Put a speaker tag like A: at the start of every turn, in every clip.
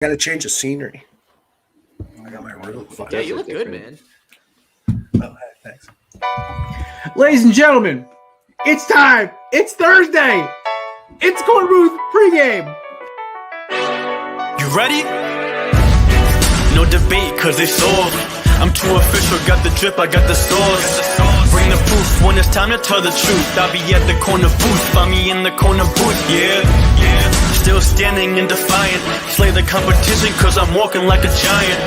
A: Got to change the scenery. I got my room.
B: Yeah, you look good, man.
A: Oh, thanks.
C: Ladies and gentlemen, it's time. It's Thursday. It's Korner Booth pregame.
D: You ready? No debate, cause it's all. I'm too official, got the drip, I got the sauce. Bring the proof when it's time to tell the truth. I'll be at the corner booth, find me in the corner booth, yeah. Still standing and defiant. Slay the competition, cause I'm walking like a giant.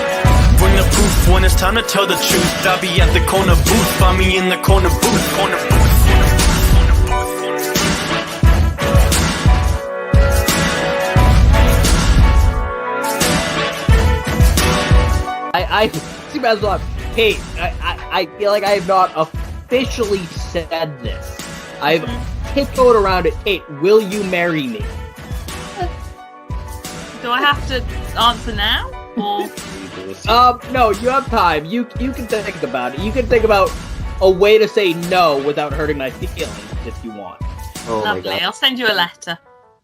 D: Bring the proof when it's time to tell the truth. I'll be at the corner booth, find me in the corner booth, corner booth.
B: I see as well. Kate, I feel like I have not officially said this. I've tiptoed around it. Kate, will you marry me?
E: Do I have to answer now? Or
B: No, you have time. You can think about it. You can think about a way to say no without hurting my feelings if you want.
C: Oh
E: lovely. I'll send you a letter.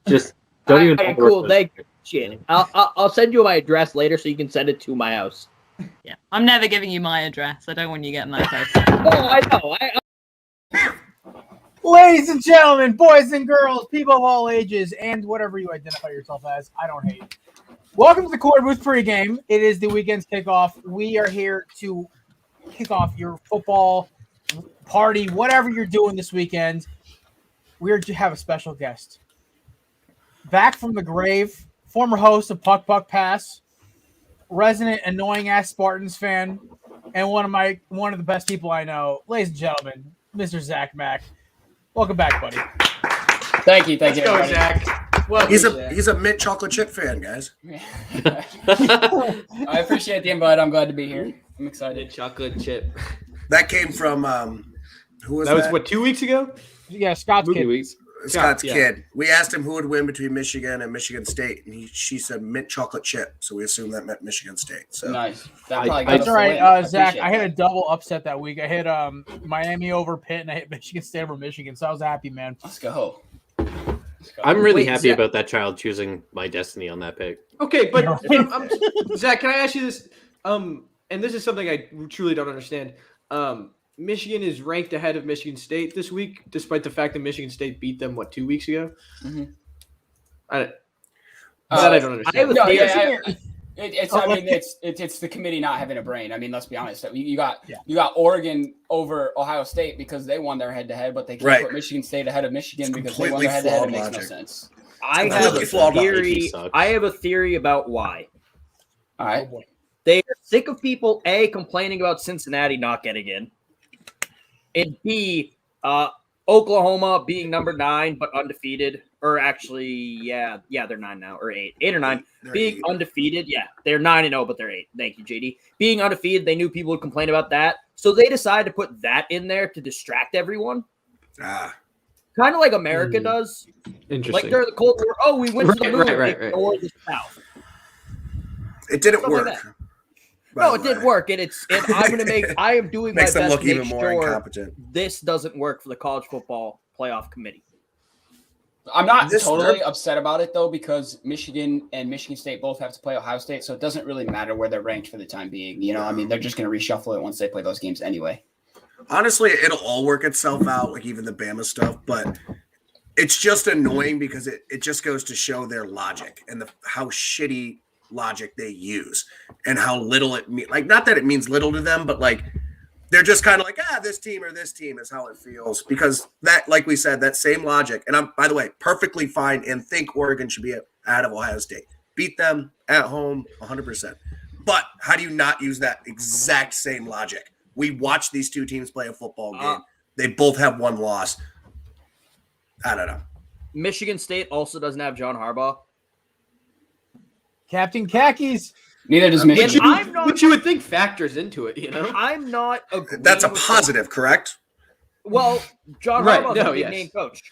C: Just don't even.
B: Right, cool. Thank you. Shit. I'll send you my address later so you can send it to my house.
E: Yeah, I'm never giving you my address. I don't want you getting that close.
B: Oh, I know.
C: Ladies and gentlemen, boys and girls, people of all ages, and whatever you identify yourself as, I don't hate. Welcome to the Korner Booth pregame. It is the weekend's kickoff. We are here to kick off your football party, whatever you're doing this weekend. We're to have a special guest. Back from the grave, former host of Puck Pass, resident annoying-ass Spartans fan, and one of the best people I know, ladies and gentlemen, Mr. Zach Mack. Welcome back, buddy.
F: Thank you.
C: Let's go, Zach. Welcome,
A: He's a mint chocolate chip fan, guys.
F: I appreciate the invite. I'm glad to be here. I'm excited.
B: Chocolate chip.
A: That came from who was that?
G: That was what, 2 weeks ago?
C: Yeah, Scott's kid.
A: Scott's
G: yeah.
A: kid. We asked him who would win between Michigan and Michigan State, and she said mint chocolate chip. So we assumed that meant Michigan State. So
F: Nice.
C: That's all right, Zach. I had a double upset that week. I hit Miami over Pitt, and I hit Michigan State over Michigan. So I was happy, man.
F: Let's go.
H: I'm really
B: Wait,
H: happy
B: Zach-
H: about that child choosing my destiny on that pick.
G: Okay, but Zach, can I ask you this? And this is something I truly don't understand. Michigan is ranked ahead of Michigan State this week, despite the fact that Michigan State beat them, 2 weeks ago?
F: Mm-hmm.
G: I don't understand.
F: It's the committee not having a brain. I mean, let's be honest. You got Oregon over Ohio State because they won their head-to-head, but they can't put Michigan State ahead of Michigan because they won their head-to-head. It makes no sense.
B: I have a theory. I have a theory about why.
F: All right.
B: They are sick of people complaining about Cincinnati not getting in, and B, Oklahoma being number 9 but undefeated. Or actually, they're 9 now, or 8 or 9.
A: They're
B: being
A: 8.
B: undefeated, they're 9-0, but they're 8. Thank you, JD. Being undefeated, they knew people would complain about that, so they decided to put that in there to distract everyone. Kind of like America does.
G: Interesting.
B: Like during the Cold War, we went to the moon, ignore the South.
A: It didn't
B: Something
A: work.
B: like No, it did work, and I am doing my
A: Makes them
B: best
A: look
B: to make
A: even more
B: sure
A: incompetent.
B: this doesn't work for the college football playoff committee.
F: I'm not totally upset about it, though, because Michigan and Michigan State both have to play Ohio State, so it doesn't really matter where they're ranked for the time being. I mean, they're just going to reshuffle it once they play those games anyway.
A: Honestly, it'll all work itself out, like even the Bama stuff, but it's just annoying because it just goes to show their logic and how shitty logic they use and how little it means. Like, not that it means little to them, but like they're just kind of like, this team or this team is how it feels. Because that, like we said, that same logic, and I'm, by the way, perfectly fine and think Oregon should be out of Ohio State. Beat them at home 100%. But how do you not use that exact same logic? We watched these two teams play a football game. They both have one loss. I don't know.
B: Michigan State also doesn't have John Harbaugh.
C: Captain Khakis.
F: Neither does Michigan.
G: Which you would think factors into it,
B: I'm not agreeing.
A: That's a positive, correct?
B: Well, John
G: Right,
B: Harbaugh's
G: no,
B: a big
G: yes.
B: name coach.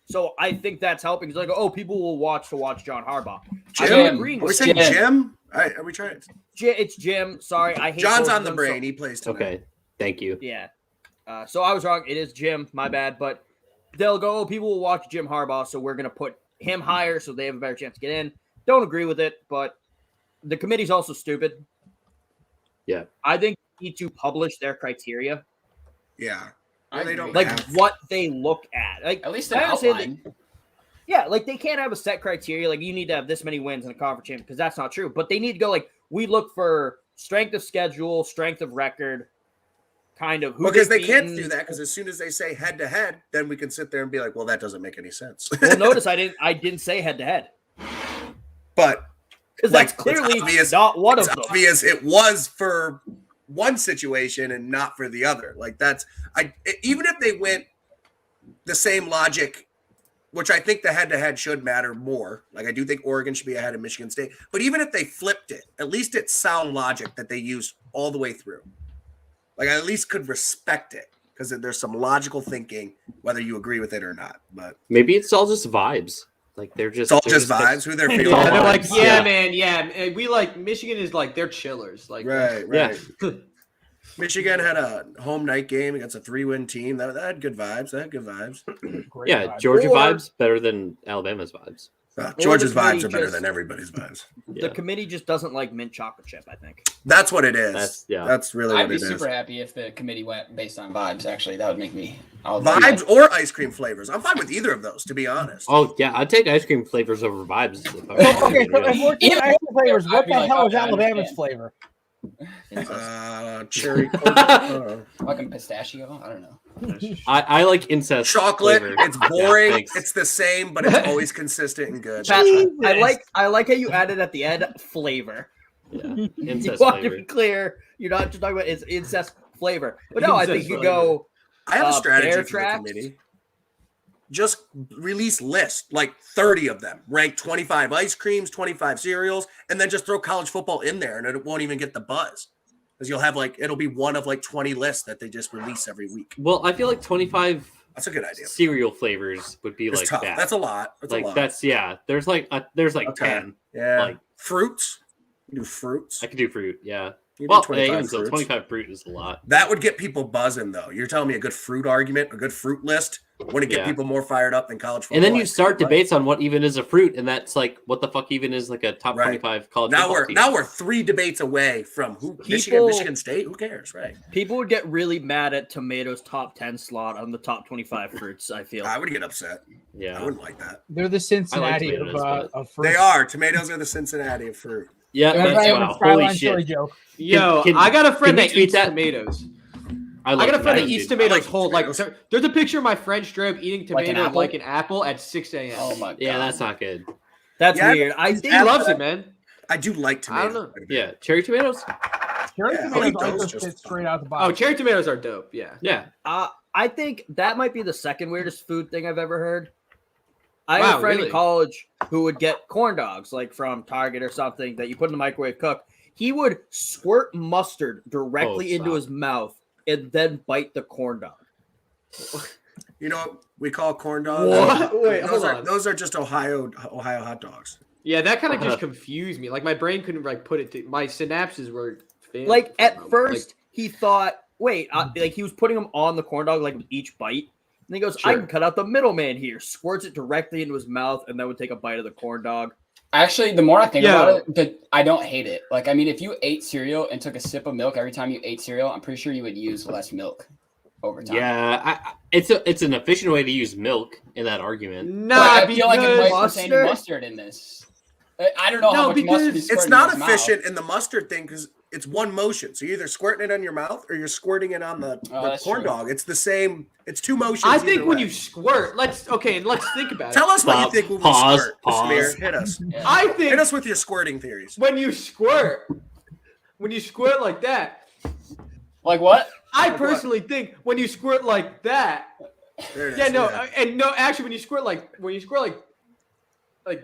B: So I think that's helping. He's like, people will watch John Harbaugh.
A: Jim?
B: I'm not agreeing
A: Are we
B: with
A: saying
F: Jim.
A: Jim? Are we trying?
B: It's Jim. Sorry, I hate
A: John's
B: both
A: on
B: of
A: the
B: them,
A: brain. He plays tonight.
H: Okay, thank you.
B: Yeah. So I was wrong. It is Jim. My bad. But they'll go, people will watch Jim Harbaugh, so we're going to put him higher so they have a better chance to get in. Don't agree with it, but the committee's also stupid.
H: Yeah.
B: I think they need to publish their criteria,
A: Yeah. Or they don't
B: like
A: have-
B: what they look at. Like
F: At least an
B: I understand that-
F: outline.
B: Yeah, like they can't have a set criteria. Like you need to have this many wins in a conference champion because that's not true. But they need to go like we look for strength of schedule, strength of record, kind of.
A: Because they can't do that because as soon as they say head to head, then we can sit there and be like, well, that doesn't make any sense.
B: Well, notice I didn't say head to head
A: But
B: because
A: like,
B: that's clearly
A: it's obvious,
B: not one of
A: it's
B: them.
A: obvious it was for one situation and not for the other. Like even if they went the same logic, which I think the head-to-head should matter more. Like I do think Oregon should be ahead of Michigan State. But even if they flipped it, at least it's sound logic that they use all the way through. Like I at least could respect it because there's some logical thinking, whether you agree with it or not. But
H: Maybe it's all just vibes. Like
A: it's all just vibes. Who they're feeling.
G: Yeah, they're like,
H: vibes.
G: yeah,
H: Yeah.
G: man, yeah. We like Michigan is like they're chillers. Like,
A: Right.
H: Yeah.
A: Michigan had a home night game against a 3-win team. That had good vibes.
C: Great
H: Yeah,
C: vibe.
H: Georgia
B: Or-
H: vibes better than Alabama's vibes.
A: Georgia's
B: the
A: vibes
B: committee
A: are better
B: just-
A: than everybody's vibes.
H: Yeah.
B: The committee just doesn't like mint chocolate chip. I think.
A: That's what it is.
H: That's
A: really
F: I'd
A: what
F: be
A: it is.
F: super happy if the committee went based on vibes. Actually, that would make me.
A: Vibes or ice cream flavors. I'm fine with either of those, to be honest.
H: Oh yeah, I'd take ice cream flavors over vibes. if I
C: Well,
H: was
C: okay, so
H: really-
C: if we're taking ice cream flavors,
F: I'd
C: what
F: be
C: the
F: like,
C: hell is
F: okay, I
C: Alabama's
F: understand.
C: flavor?
A: Cherry.
F: Fucking pistachio. I don't know.
H: I like incest
A: Chocolate.
H: flavor.
A: It's
H: Yeah,
A: boring.
H: thanks.
A: It's the same, but it's always consistent and good.
B: Pat, I like how you added at the end flavor.
H: Yeah,
B: You
H: incest
B: want to
H: flavor.
B: be clear. You're not just talking about it's incest flavor. But no, I think
G: Incest
B: you
G: flavor.
B: go.
A: I have a strategy
B: Bear
A: for
B: tracks?
A: the committee. Just release lists, like 30 of them. Rank 25 ice creams, 25 cereals, and then just throw college football in there, and it won't even get the buzz. Because you'll have it'll be one of 20 lists that they just release every week.
H: Well, I feel like 25
A: That's a good idea.
H: cereal flavors would be
A: It's
H: like
A: tough.
H: that.
A: That's a lot. That's
H: like
A: a lot.
H: that's There's like
A: Okay.
H: 10.
A: Yeah.
H: like-
A: Fruits. You do fruits.
H: I could do fruit. Yeah.
A: You do
H: Well,
A: 25
H: even so,
A: fruits.
H: 25 fruit is a lot.
A: That would get people buzzing, though. You're telling me a good fruit argument, a good fruit list, wouldn't get
H: Yeah.
A: people more fired up than college football.
H: And then you
A: ice
H: start
A: cream, right?
H: debates on what even is a fruit, and that's like, what the fuck even is like a top
A: Right.
H: 25 college
A: Now
H: football
A: we're
H: team?
A: 3 debates away from
B: People-
A: Michigan State. Who cares, right?
B: People would get really mad at Tomato's top 10 slot on the top 25 fruits. I feel.
A: I would get upset. I
H: Yeah.
A: wouldn't like that.
C: They're the Cincinnati
H: tomatoes, but-
C: of fruit.
A: They are. Tomatoes are the Cincinnati of fruit.
H: Yeah.
C: Everybody
H: That's,
C: have a
H: wow. Holy
C: Skyline chili
H: shit.
C: joke.
G: Yo,
H: Can-
G: I got a friend
H: can we
G: that
H: tweet
G: eats
H: that?
G: tomatoes.
H: I
G: I got a friend that
H: tomatoes,
G: eats
H: dude.
G: tomatoes
A: I like
G: whole. Like,
A: tomatoes.
G: there's a picture of my friend straight up eating
F: Like an
G: tomatoes
F: apple?
G: like an apple at 6 a.m.
F: Oh my god.
H: Yeah, that's not good.
B: That's
A: Yeah,
B: weird. I
G: He
B: think
G: loves it, man.
A: I do like
G: I don't
A: tomatoes.
G: know.
A: quite a bit.
H: Yeah. Cherry tomatoes?
C: Cherry
A: Yeah,
C: tomatoes
A: I'll eat
C: also
A: those
C: sit
A: just
C: straight out the
G: Oh,
C: box.
G: cherry tomatoes are dope. Yeah.
H: Yeah.
B: I think that might be the second weirdest food thing I've ever heard. I
G: Wow,
B: have a friend
G: really?
B: in college who would get corn dogs, like from Target or something, that you put in the microwave cook. He would squirt mustard directly into
H: stop.
B: his mouth and then bite the corn dog.
A: You know what we call corn dogs?
G: What? Wait,
A: those
G: hold
A: are
G: on.
A: those are just Ohio hot dogs.
G: Yeah, that kind of just confused me. Like my brain couldn't like put it. My synapses were failing
B: Like
G: for a
B: at
G: moment.
B: first, he thought, wait, like he was putting them on the corn dog, like with each bite. And he goes, I
H: Sure.
B: can cut out the middleman here. Squirts it directly into his mouth, and then would take a bite of the corn dog.
F: Actually, the more I think
G: Yeah.
F: about it, I don't hate it. Like, I mean, if you ate cereal and took a sip of milk every time you ate cereal, I'm pretty sure you would use less milk over time.
H: Yeah. It's an efficient way to use milk in that argument.
F: But
G: nah,
F: I feel like it
G: because
F: might contain
B: mustard?
F: mustard in this. I don't know
G: No,
F: how much mustard
G: because
F: is
A: It's not efficient in the mustard thing because it's one motion. So you're either squirting it on your mouth or you're squirting it on the
F: that's
A: corn
F: true.
A: dog. It's the same. It's two motions.
G: I
A: either
G: think when
A: way.
G: you squirt, let's think about
A: Tell
G: it.
A: us what you
H: Stop.
A: think when we
H: Pause.
A: squirt.
H: Pause.
A: Samir, hit us.
G: I
A: Hit
G: think
A: us with your squirting theories.
G: when you squirt like that,
F: Like what?
G: I
A: Like what?
G: personally think when you squirt like that,
A: There it is.
G: yeah, no, and no, actually, when you squirt like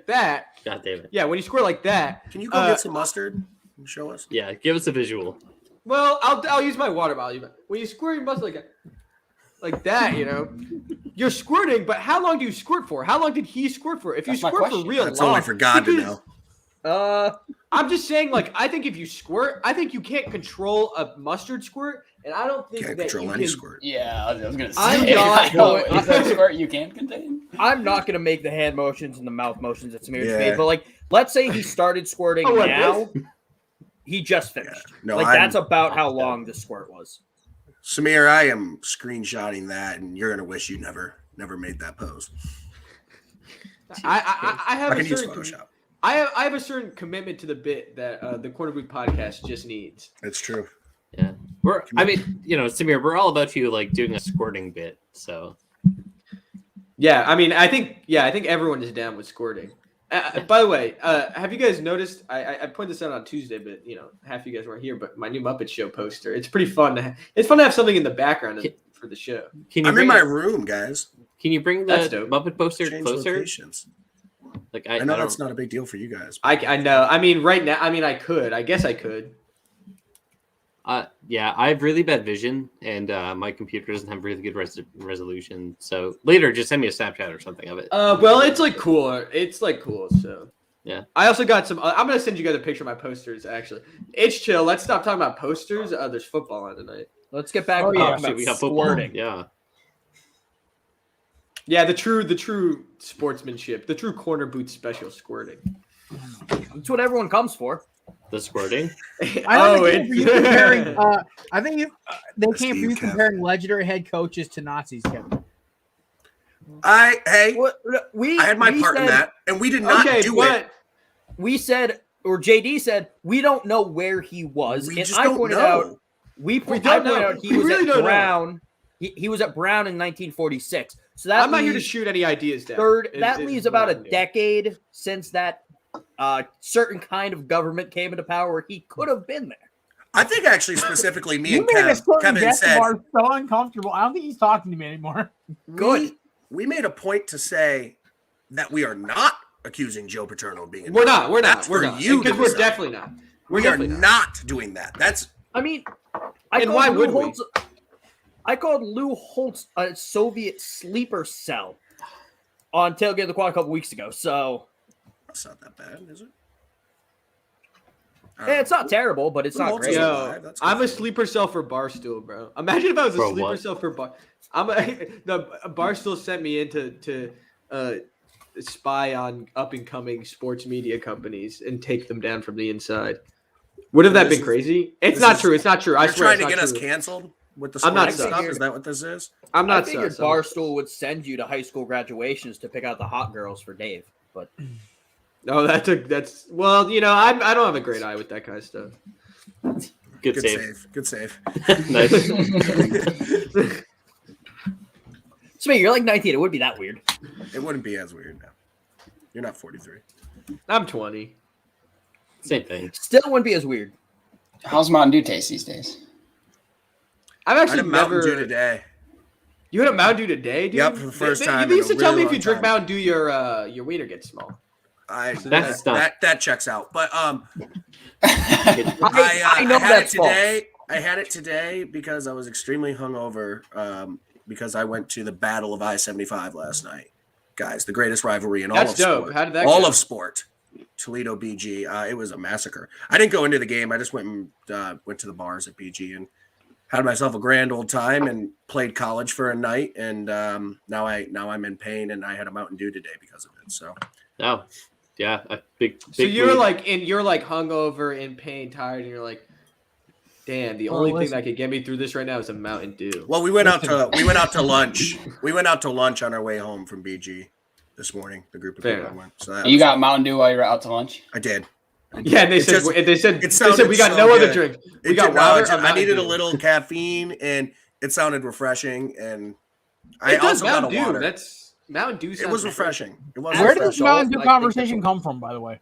G: that,
H: God damn it.
G: yeah, when you squirt like that,
A: Can you go get some mustard and show us?
H: Yeah. Give us a visual.
G: well, I'll use my water bottle. When you squirt your mustard like that, you're squirting. But how long do you squirt for? How long did he squirt for? If you
F: That's my
G: squirt for
F: question.
G: real
A: That's
G: long,
A: only for God to
G: because-
A: know.
G: I'm just saying, like, I think if you squirt, I think you can't control a mustard squirt, and I don't think
A: Can't
G: that
A: control
G: you
A: any
G: can.
A: squirt.
F: Yeah, I was gonna say.
B: I'm not going-
F: Is that a squirt you can contain?
B: I'm not gonna make the hand motions and the mouth motions that Samir's
A: Yeah.
B: made, but like let's say he started squirting
G: Oh, what,
B: now. He just finished.
A: No,
B: that's about how long the squirt was.
A: Samir, I am screenshotting that, and you're gonna wish you never made that pose.
G: I have
A: I
G: a
A: can use
G: certain
A: Photoshop.
G: I have a certain commitment to the bit that the Corner Booth podcast just needs.
A: It's true.
H: Yeah, Samir, we're all about you like doing a squirting bit. So
G: Yeah, I mean, I think everyone is down with squirting. By the way, have you guys noticed? I pointed this out on Tuesday, but half you guys weren't here. But my new Muppet Show poster. It's pretty fun. It's fun to have something in the background for the show.
A: I'm in my room, guys.
H: Can you bring the Muppet poster
A: Change
H: closer?
A: locations.
H: Like
A: I know that's not a big deal for you guys.
G: I know. I mean, right now, I could. I guess I could.
H: Yeah, I have really bad vision, and my computer doesn't have really good resolution. So later, just send me a Snapchat or something of it.
G: Well, it's cool. It's cool. So
H: yeah,
G: I also got some. I'm gonna send you guys a picture of my posters. Actually, it's chill. Let's stop talking about posters. There's football on tonight.
B: Let's get back to
H: we
B: talking
H: got
B: about
H: football.
B: squirting.
H: Yeah.
G: Yeah, the true sportsmanship, the true Corner Boot special squirting.
B: That's what everyone comes for.
H: The squirting.
C: I think they came for you comparing legendary head coaches to Nazis, Kevin.
A: I had my part in
B: said,
A: that, and we did not do it.
B: We said, or JD said, we don't know where he was,
A: We
B: and
A: just
B: I
A: don't
B: pointed
A: know.
B: out. I pointed out he was
G: really
B: at Brown. He was at Brown in 1946. So that
G: I'm not here to shoot any ideas down.
B: That leaves about a decade since that certain kind of government came into power where he could have been there.
A: I think actually specifically me and
C: Kevin
A: said
C: are so uncomfortable. I don't think he's talking to me anymore.
B: Good.
A: We made a point to say that we are not accusing Joe Paterno of being.
G: We're not.
A: That's
G: We're
A: for
G: not.
A: you.
G: Because we're definitely not.
A: We are not doing that. That's.
B: I mean,
G: why would we?
B: I called Lou Holtz a Soviet sleeper cell on Tailgate of the Quad a couple weeks ago. So
A: that's not that bad, is it?
B: It's not terrible, but it's not great.
G: Yo, I'm a sleeper cell for Barstool, bro. Imagine if I was a sleeper cell for Bar. Barstool sent me in to spy on up and coming sports media companies and take them down from the inside. Would have that been crazy? It's not true. It's not true. I swear.
A: Trying to get us canceled with the
G: I'm not
A: stuff. Is that what this is?
G: I'm not.
B: I figured Barstool would send you to high school graduations to pick out the hot girls for Dave, but.
G: No, that's well, I don't have a great eye with that kind of stuff.
H: Good save.
A: Good save.
H: Nice.
B: So you're like 19. It wouldn't be that weird.
A: It wouldn't be as weird now. You're not 43.
G: I'm 20.
H: Same thing.
B: Still wouldn't be as weird.
F: How's Mountain Dew taste these days?
G: I've actually
A: Mountain Dew today.
G: You had a Mountain Dew today, dude?
A: Yep, for the first time.
G: You used to tell me if you drink Mountain Dew, your wiener gets small.
A: That checks out. But
B: I know
A: had it
B: that's
A: today. I had it today because I was extremely hungover. Because I went to the Battle of I-75 last night, guys. The greatest rivalry in all of sport.
G: How did that
A: all
G: go?
A: of sport. Toledo BG. It was a massacre. I didn't go into the game. I just went to the bars at BG and had myself a grand old time and played college for a night. And now I'm in pain and I had a Mountain Dew today because of it. So.
H: Oh. Yeah, a big.
G: So you're like hungover, in pain, tired, and you're like, damn. The only thing that could get me through this right now is a Mountain Dew.
A: Well, we went out to lunch. We went out to lunch on our way home from BG this morning. The group of people went. So
F: you got Mountain Dew while you were out to lunch?
A: I did.
G: Yeah, and they said we got no other drink. We got water.
A: I needed a little caffeine, and it sounded refreshing. And I also got a water.
G: That's Mountain Dew.
A: It was refreshing. It was.
C: Where did this Mountain Dew conversation come from, by the way?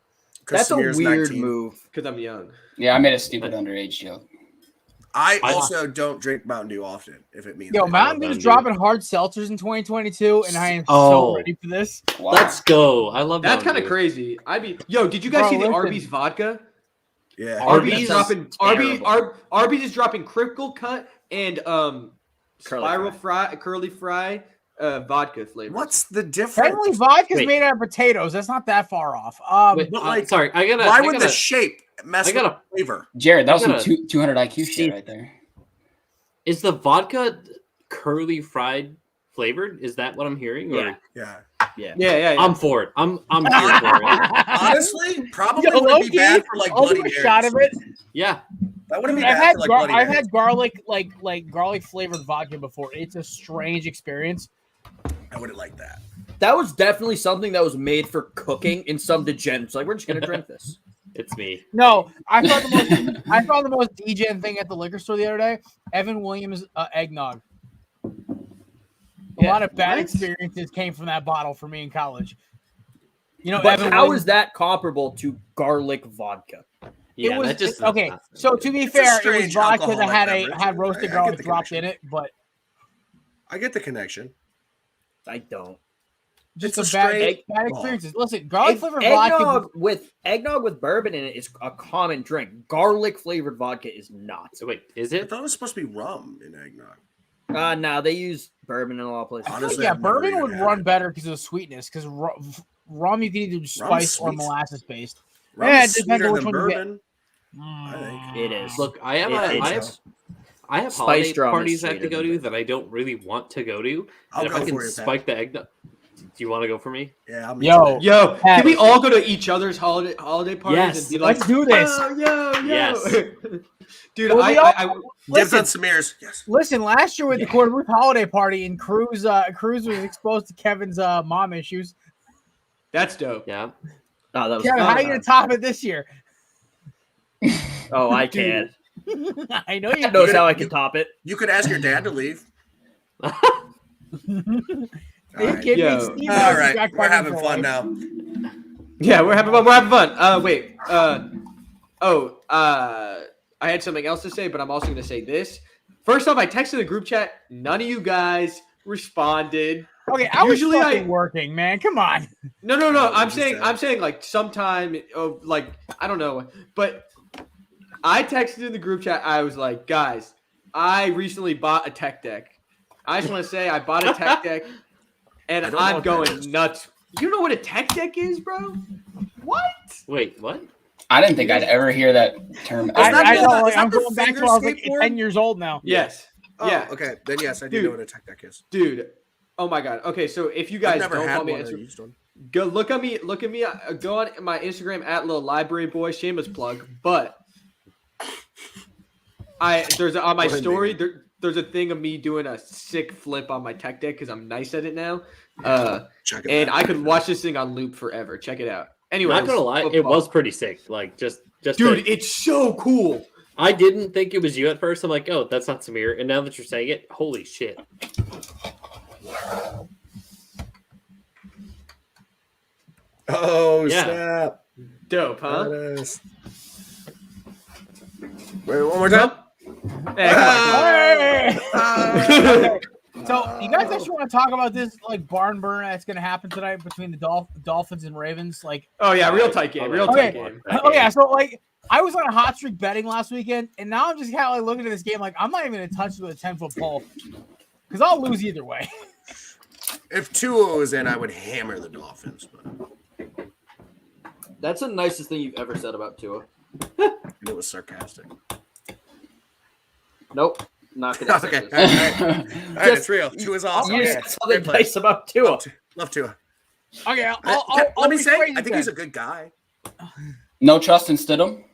B: That's a weird
A: 19.
B: move.
G: Because I'm young.
F: Yeah, I made a stupid underage joke.
A: I also don't drink Mountain Dew often, if it means.
C: Yo, Mountain Dew's dropping hard seltzers in 2022, and I am so ready for this.
F: Wow.
H: Let's go. I love
G: that's kind of crazy. Did you guys see the Arby's vodka?
A: Yeah.
G: Arby's is dropping Crinkle Cut and curly fry vodka flavor.
A: What's the difference?
C: Technically, vodka's made out of potatoes. That's not that far off.
H: Sorry,
A: why would the shape mess with the flavor?
F: Jared, that was some 200 IQ shit right there.
H: Is the vodka curly fried flavored. Is that what I'm hearing? Or?
B: Yeah.
A: Yeah.
G: Yeah.
H: I'm for it. I'm here for it.
A: Honestly, probably
C: Yo,
A: wouldn't be bad for like
C: I'll
A: Bloody
C: do a
A: Marys.
C: shot of it.
H: Yeah.
A: That wouldn't be
C: Dude,
A: bad for like Bloody
C: I've
A: Marys.
C: had garlic like garlic flavored vodka before. It's a strange experience.
A: I wouldn't like that.
B: That was definitely something that was made for cooking in some degenerates. Like, we're just gonna drink this.
H: It's me.
C: No, I found the most degen thing at the liquor store the other day. Evan Williams eggnog. A lot of bad experiences came from that bottle for me in college. You know,
B: But
C: Evan
B: how
C: Williams,
B: is that comparable to garlic vodka?
H: Yeah,
C: it was
H: that just
C: okay. So to be
A: It's a
C: fair, it was
A: strange
C: vodka that
A: alcoholic
C: had
A: beverage.
C: had roasted
A: I get
C: garlic
A: the
C: dropped
A: connection.
C: in it, but
A: I get the connection.
B: I don't.
C: just
A: It's
C: a
A: a
C: bad
A: straight
C: experiences. Listen, garlic flavored vodka.
B: Eggnog with bourbon in it is a common drink. Garlic flavored vodka is not.
H: So wait, is
A: I
H: it?
A: thought it was supposed to be rum in eggnog.
B: No, they use bourbon in a lot of places.
A: Honestly,
C: Yeah,
A: I've never
C: bourbon
A: even
C: would
A: had
C: run
A: it.
C: better because of the sweetness. Because rum you can either do spice or
A: sweet.
C: molasses based.
A: Rum
C: Yeah,
A: is
C: it depends
A: sweeter
C: on which
A: than
C: one you get.
A: bourbon. I think.
B: It is.
H: Look, I have I have
B: Spice
H: holiday
B: drum is
H: parties I have to
B: sweeter
H: go
B: than
H: to
B: bourbon.
H: that I don't really want to go to.
A: I'll
H: And if
A: go
H: I can
A: for you, Pat.
H: spike the eggnog. Do you want to go for me?
A: Yeah, I'm
C: Yo,
G: Yo,
C: Pat,
G: can we all go to each other's holiday parties
H: Yes,
G: and be like,
C: let's do this.
G: Yo.
H: Yes.
G: Dude,
C: Well, we all-
A: Dibs
C: listen,
A: on Samir's. Yes.
C: listen, last year with the Quarter Booth holiday party, and Cruz was exposed to Kevin's mom issues.
G: That's dope.
H: Yeah.
B: Oh, that was
C: Kevin, how are you gonna top it this year?
B: Oh, I
G: Dude.
B: can't.
C: I know you
B: God knows
A: could-
B: how I can top it.
A: You could ask your dad to leave. All
C: They
A: right.
C: give me
G: Yo.
C: Steve
A: All
C: Rogers
A: right,
C: back
A: we're
C: party
A: having
C: for
A: fun
C: life.
A: now.
G: Yeah, we're having fun. We're having fun. Wait. I had something else to say, but I'm also going to say this. First off, I texted the group chat. None of you guys responded.
C: Okay, I was
G: Usually
C: fucking working, man. Come on.
G: No.
A: Oh,
G: I'm
A: just
G: saying,
A: that.
G: I'm saying like sometime, like I don't know, but I texted in the group chat. I was like, guys, I recently bought a tech deck. I just want to say I bought a tech deck, and
A: I don't know
G: I'm
A: what that
G: going
A: is.
G: nuts. You know what a tech deck is, bro? What?
H: Wait, what?
F: I didn't think I'd ever hear that term.
A: Is that
C: I
A: the-
C: know.
A: is
C: I'm
A: that the
C: going back to
A: finger
C: when I was like
A: skateboard?
C: 10 years old now.
G: Yes.
A: Oh,
G: Yeah.
A: okay. Then yes, I do
G: Dude.
A: know what a tech deck is.
G: Dude. Oh my god. Okay, so if you
A: I've
G: guys
A: never
G: don't
A: had
G: follow me,
A: one
G: on
A: or
G: Instagram,
A: used one.
G: go look at me. Go on my Instagram at Little Library Boy. Shameless plug. But on my
A: Go ahead,
G: story. There's a thing of me doing a sick flip on my tech deck because I'm nice at it now.
A: Check it
G: And
A: out.
G: I could watch this thing on loop forever. Check it out. Anyway,
H: Not gonna lie, it was pretty sick. Like just
G: dude. It's so cool.
H: I didn't think it was you at first. I'm like, oh, that's not Samir. And now that you're saying it, holy shit.
A: Oh,
H: Yeah.
A: snap.
G: Dope, huh?
A: That is. Wait, one more time.
G: Hey, come on.
C: Hey! So, you guys actually want to talk about this like barn burner that's going to happen tonight between the Dolphins and Ravens? Like,
G: Oh yeah, real tight game. Real
C: Okay.
G: tight game.
C: oh yeah, so like I was on a hot streak betting last weekend, and now I'm just kind of like looking at this game like I'm not even going to touch it with a 10-foot pole because I'll lose either way.
A: If Tua was in, I would hammer the Dolphins. But
B: That's the nicest thing you've ever said about Tua.
A: it was sarcastic.
B: Nope. Not gonna say
A: Okay.
B: this.
A: All right, it's real. Tua's awesome.
B: You
A: Yeah.
B: said something
A: Great player.
B: nice about Tua.
A: Love Tua.
C: Okay,
A: Let me say,
C: rephrase
A: I
C: it
A: think he's a
C: then.
A: good guy.
F: No trust in Stidham?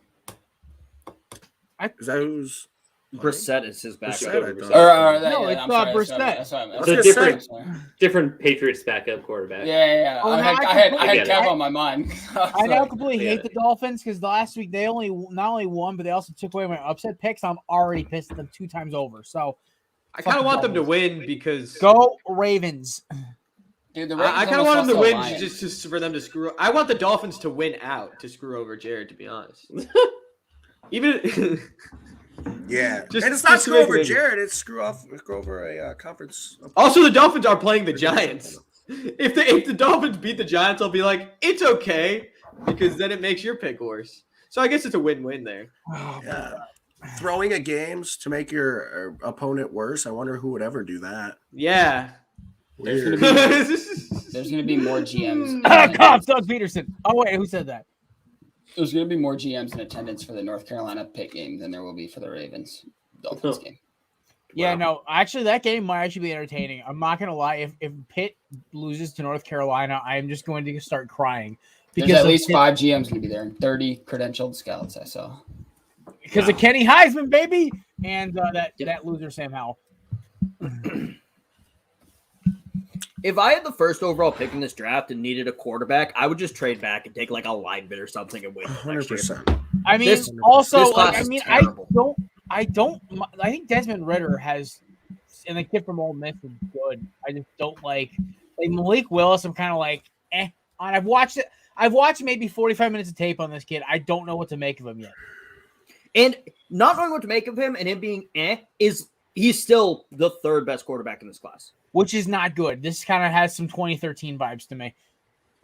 A: Is that who's?
B: Brissett is his backup.
A: Brissett, I thought.
C: No, it's,
F: Brissett.
A: That's
H: So
A: what
H: different,
A: I
H: different Patriots backup quarterback.
F: Yeah.
C: Oh,
F: I
C: no,
F: had
C: I
F: Kev
H: completely-
F: on my mind.
C: I now completely
H: Yeah.
C: hate the Dolphins because last week they not only won, but they also took away my upset picks. I'm already pissed at them 2 times over. So
G: I kind of want them to win because
C: go Ravens.
F: Dude, the
G: I
F: Ravens
G: kind of want them to
F: almost
G: win
F: lost to
G: just for them to screw. I want the Dolphins to win out to screw over Jared. To be honest, even
A: Yeah,
G: Just-
A: and it's not
G: just
A: screw
G: make
A: over
G: it-
A: Jared. It's screw over a conference.
G: also the Dolphins are playing the Giants. If the Dolphins beat the Giants, I'll be like, it's okay because then it makes your pick worse. So I guess it's a win-win there.
A: Yeah. Throwing at games to make your opponent worse. I wonder who would ever do that.
G: Yeah.
F: There's
A: Weird.
F: gonna be there's gonna be more GMs.
C: Cops, Doug Peterson. Oh wait, who said that?
F: There's gonna be more GMs in attendance for the North Carolina pick game than there will be for the Ravens Dolphins game.
C: Yeah,
H: Wow.
C: no, actually, that game might actually be entertaining. I'm not gonna lie. If Pitt loses to North Carolina, I'm just going to start crying
F: There's at
C: of
F: least
C: Pitt-
F: 5 GMs going to be there and 30 credentialed scouts. I saw.
C: because of Kenny Heisman, baby, and that loser Sam Howell.
B: If I had the first overall pick in this draft and needed a quarterback, I would just trade back and take like a lineman or something and wait till next year.
A: 100%.
C: I mean,
B: This
C: also,
B: class
C: like, I
B: is
C: mean,
B: terrible.
C: I think Desmond Ritter has, and the kid from Ole Miss is good. I just don't like Malik Willis. I'm kind of like, I've watched it. I've watched maybe 45 minutes of tape on this kid. I don't know what to make of him yet.
B: And not knowing what to make of him and him being he's still the third best quarterback in this class.
C: Which is not good. This kind of has some 2013 vibes to me.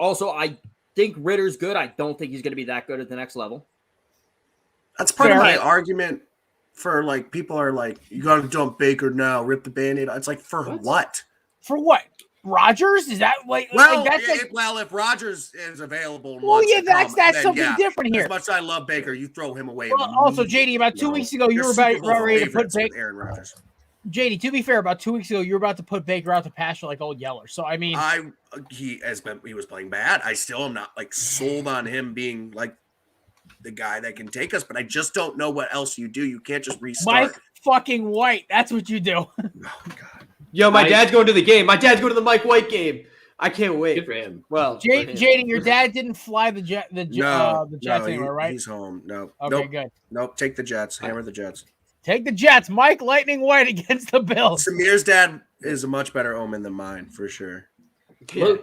B: Also, I think Ritter's good. I don't think he's going to be that good at the next level.
A: That's part of my
B: Fair.
A: argument for like people are like, you got to dump Baker now, rip the Band-Aid. It's like, for what?
C: For what? Rodgers? Is that like?
A: Well,
C: like, that's
A: if Rodgers is available,
C: well, yeah, that's
A: then
C: something
A: yeah.
C: different here.
A: As much as I love Baker, you throw him away.
C: Well, also, JD, about 2 weeks ago, you were about ready to put Baker.
A: Aaron Rodgers.
C: JD, to be fair, about 2 weeks ago, you were about to put Baker out to pasture like old Yeller. So I mean,
A: he was playing bad. I still am not like sold on him being like the guy that can take us, but I just don't know what else you do. You can't just restart.
C: Mike fucking White. That's what you do.
A: Oh God.
G: Yo, my dad's going to the game. My dad's going to the Mike White game. I can't wait.
H: Good for him.
G: Well,
C: Jaden, your dad didn't fly the Jets anywhere, right?
A: He's home. No.
C: Okay,
A: Nope.
C: good.
A: Nope. Take the Jets. Hammer the Jets.
C: Take the Jets. Mike Lightning White against the Bills.
A: Samir's dad is a much better omen than mine, for sure.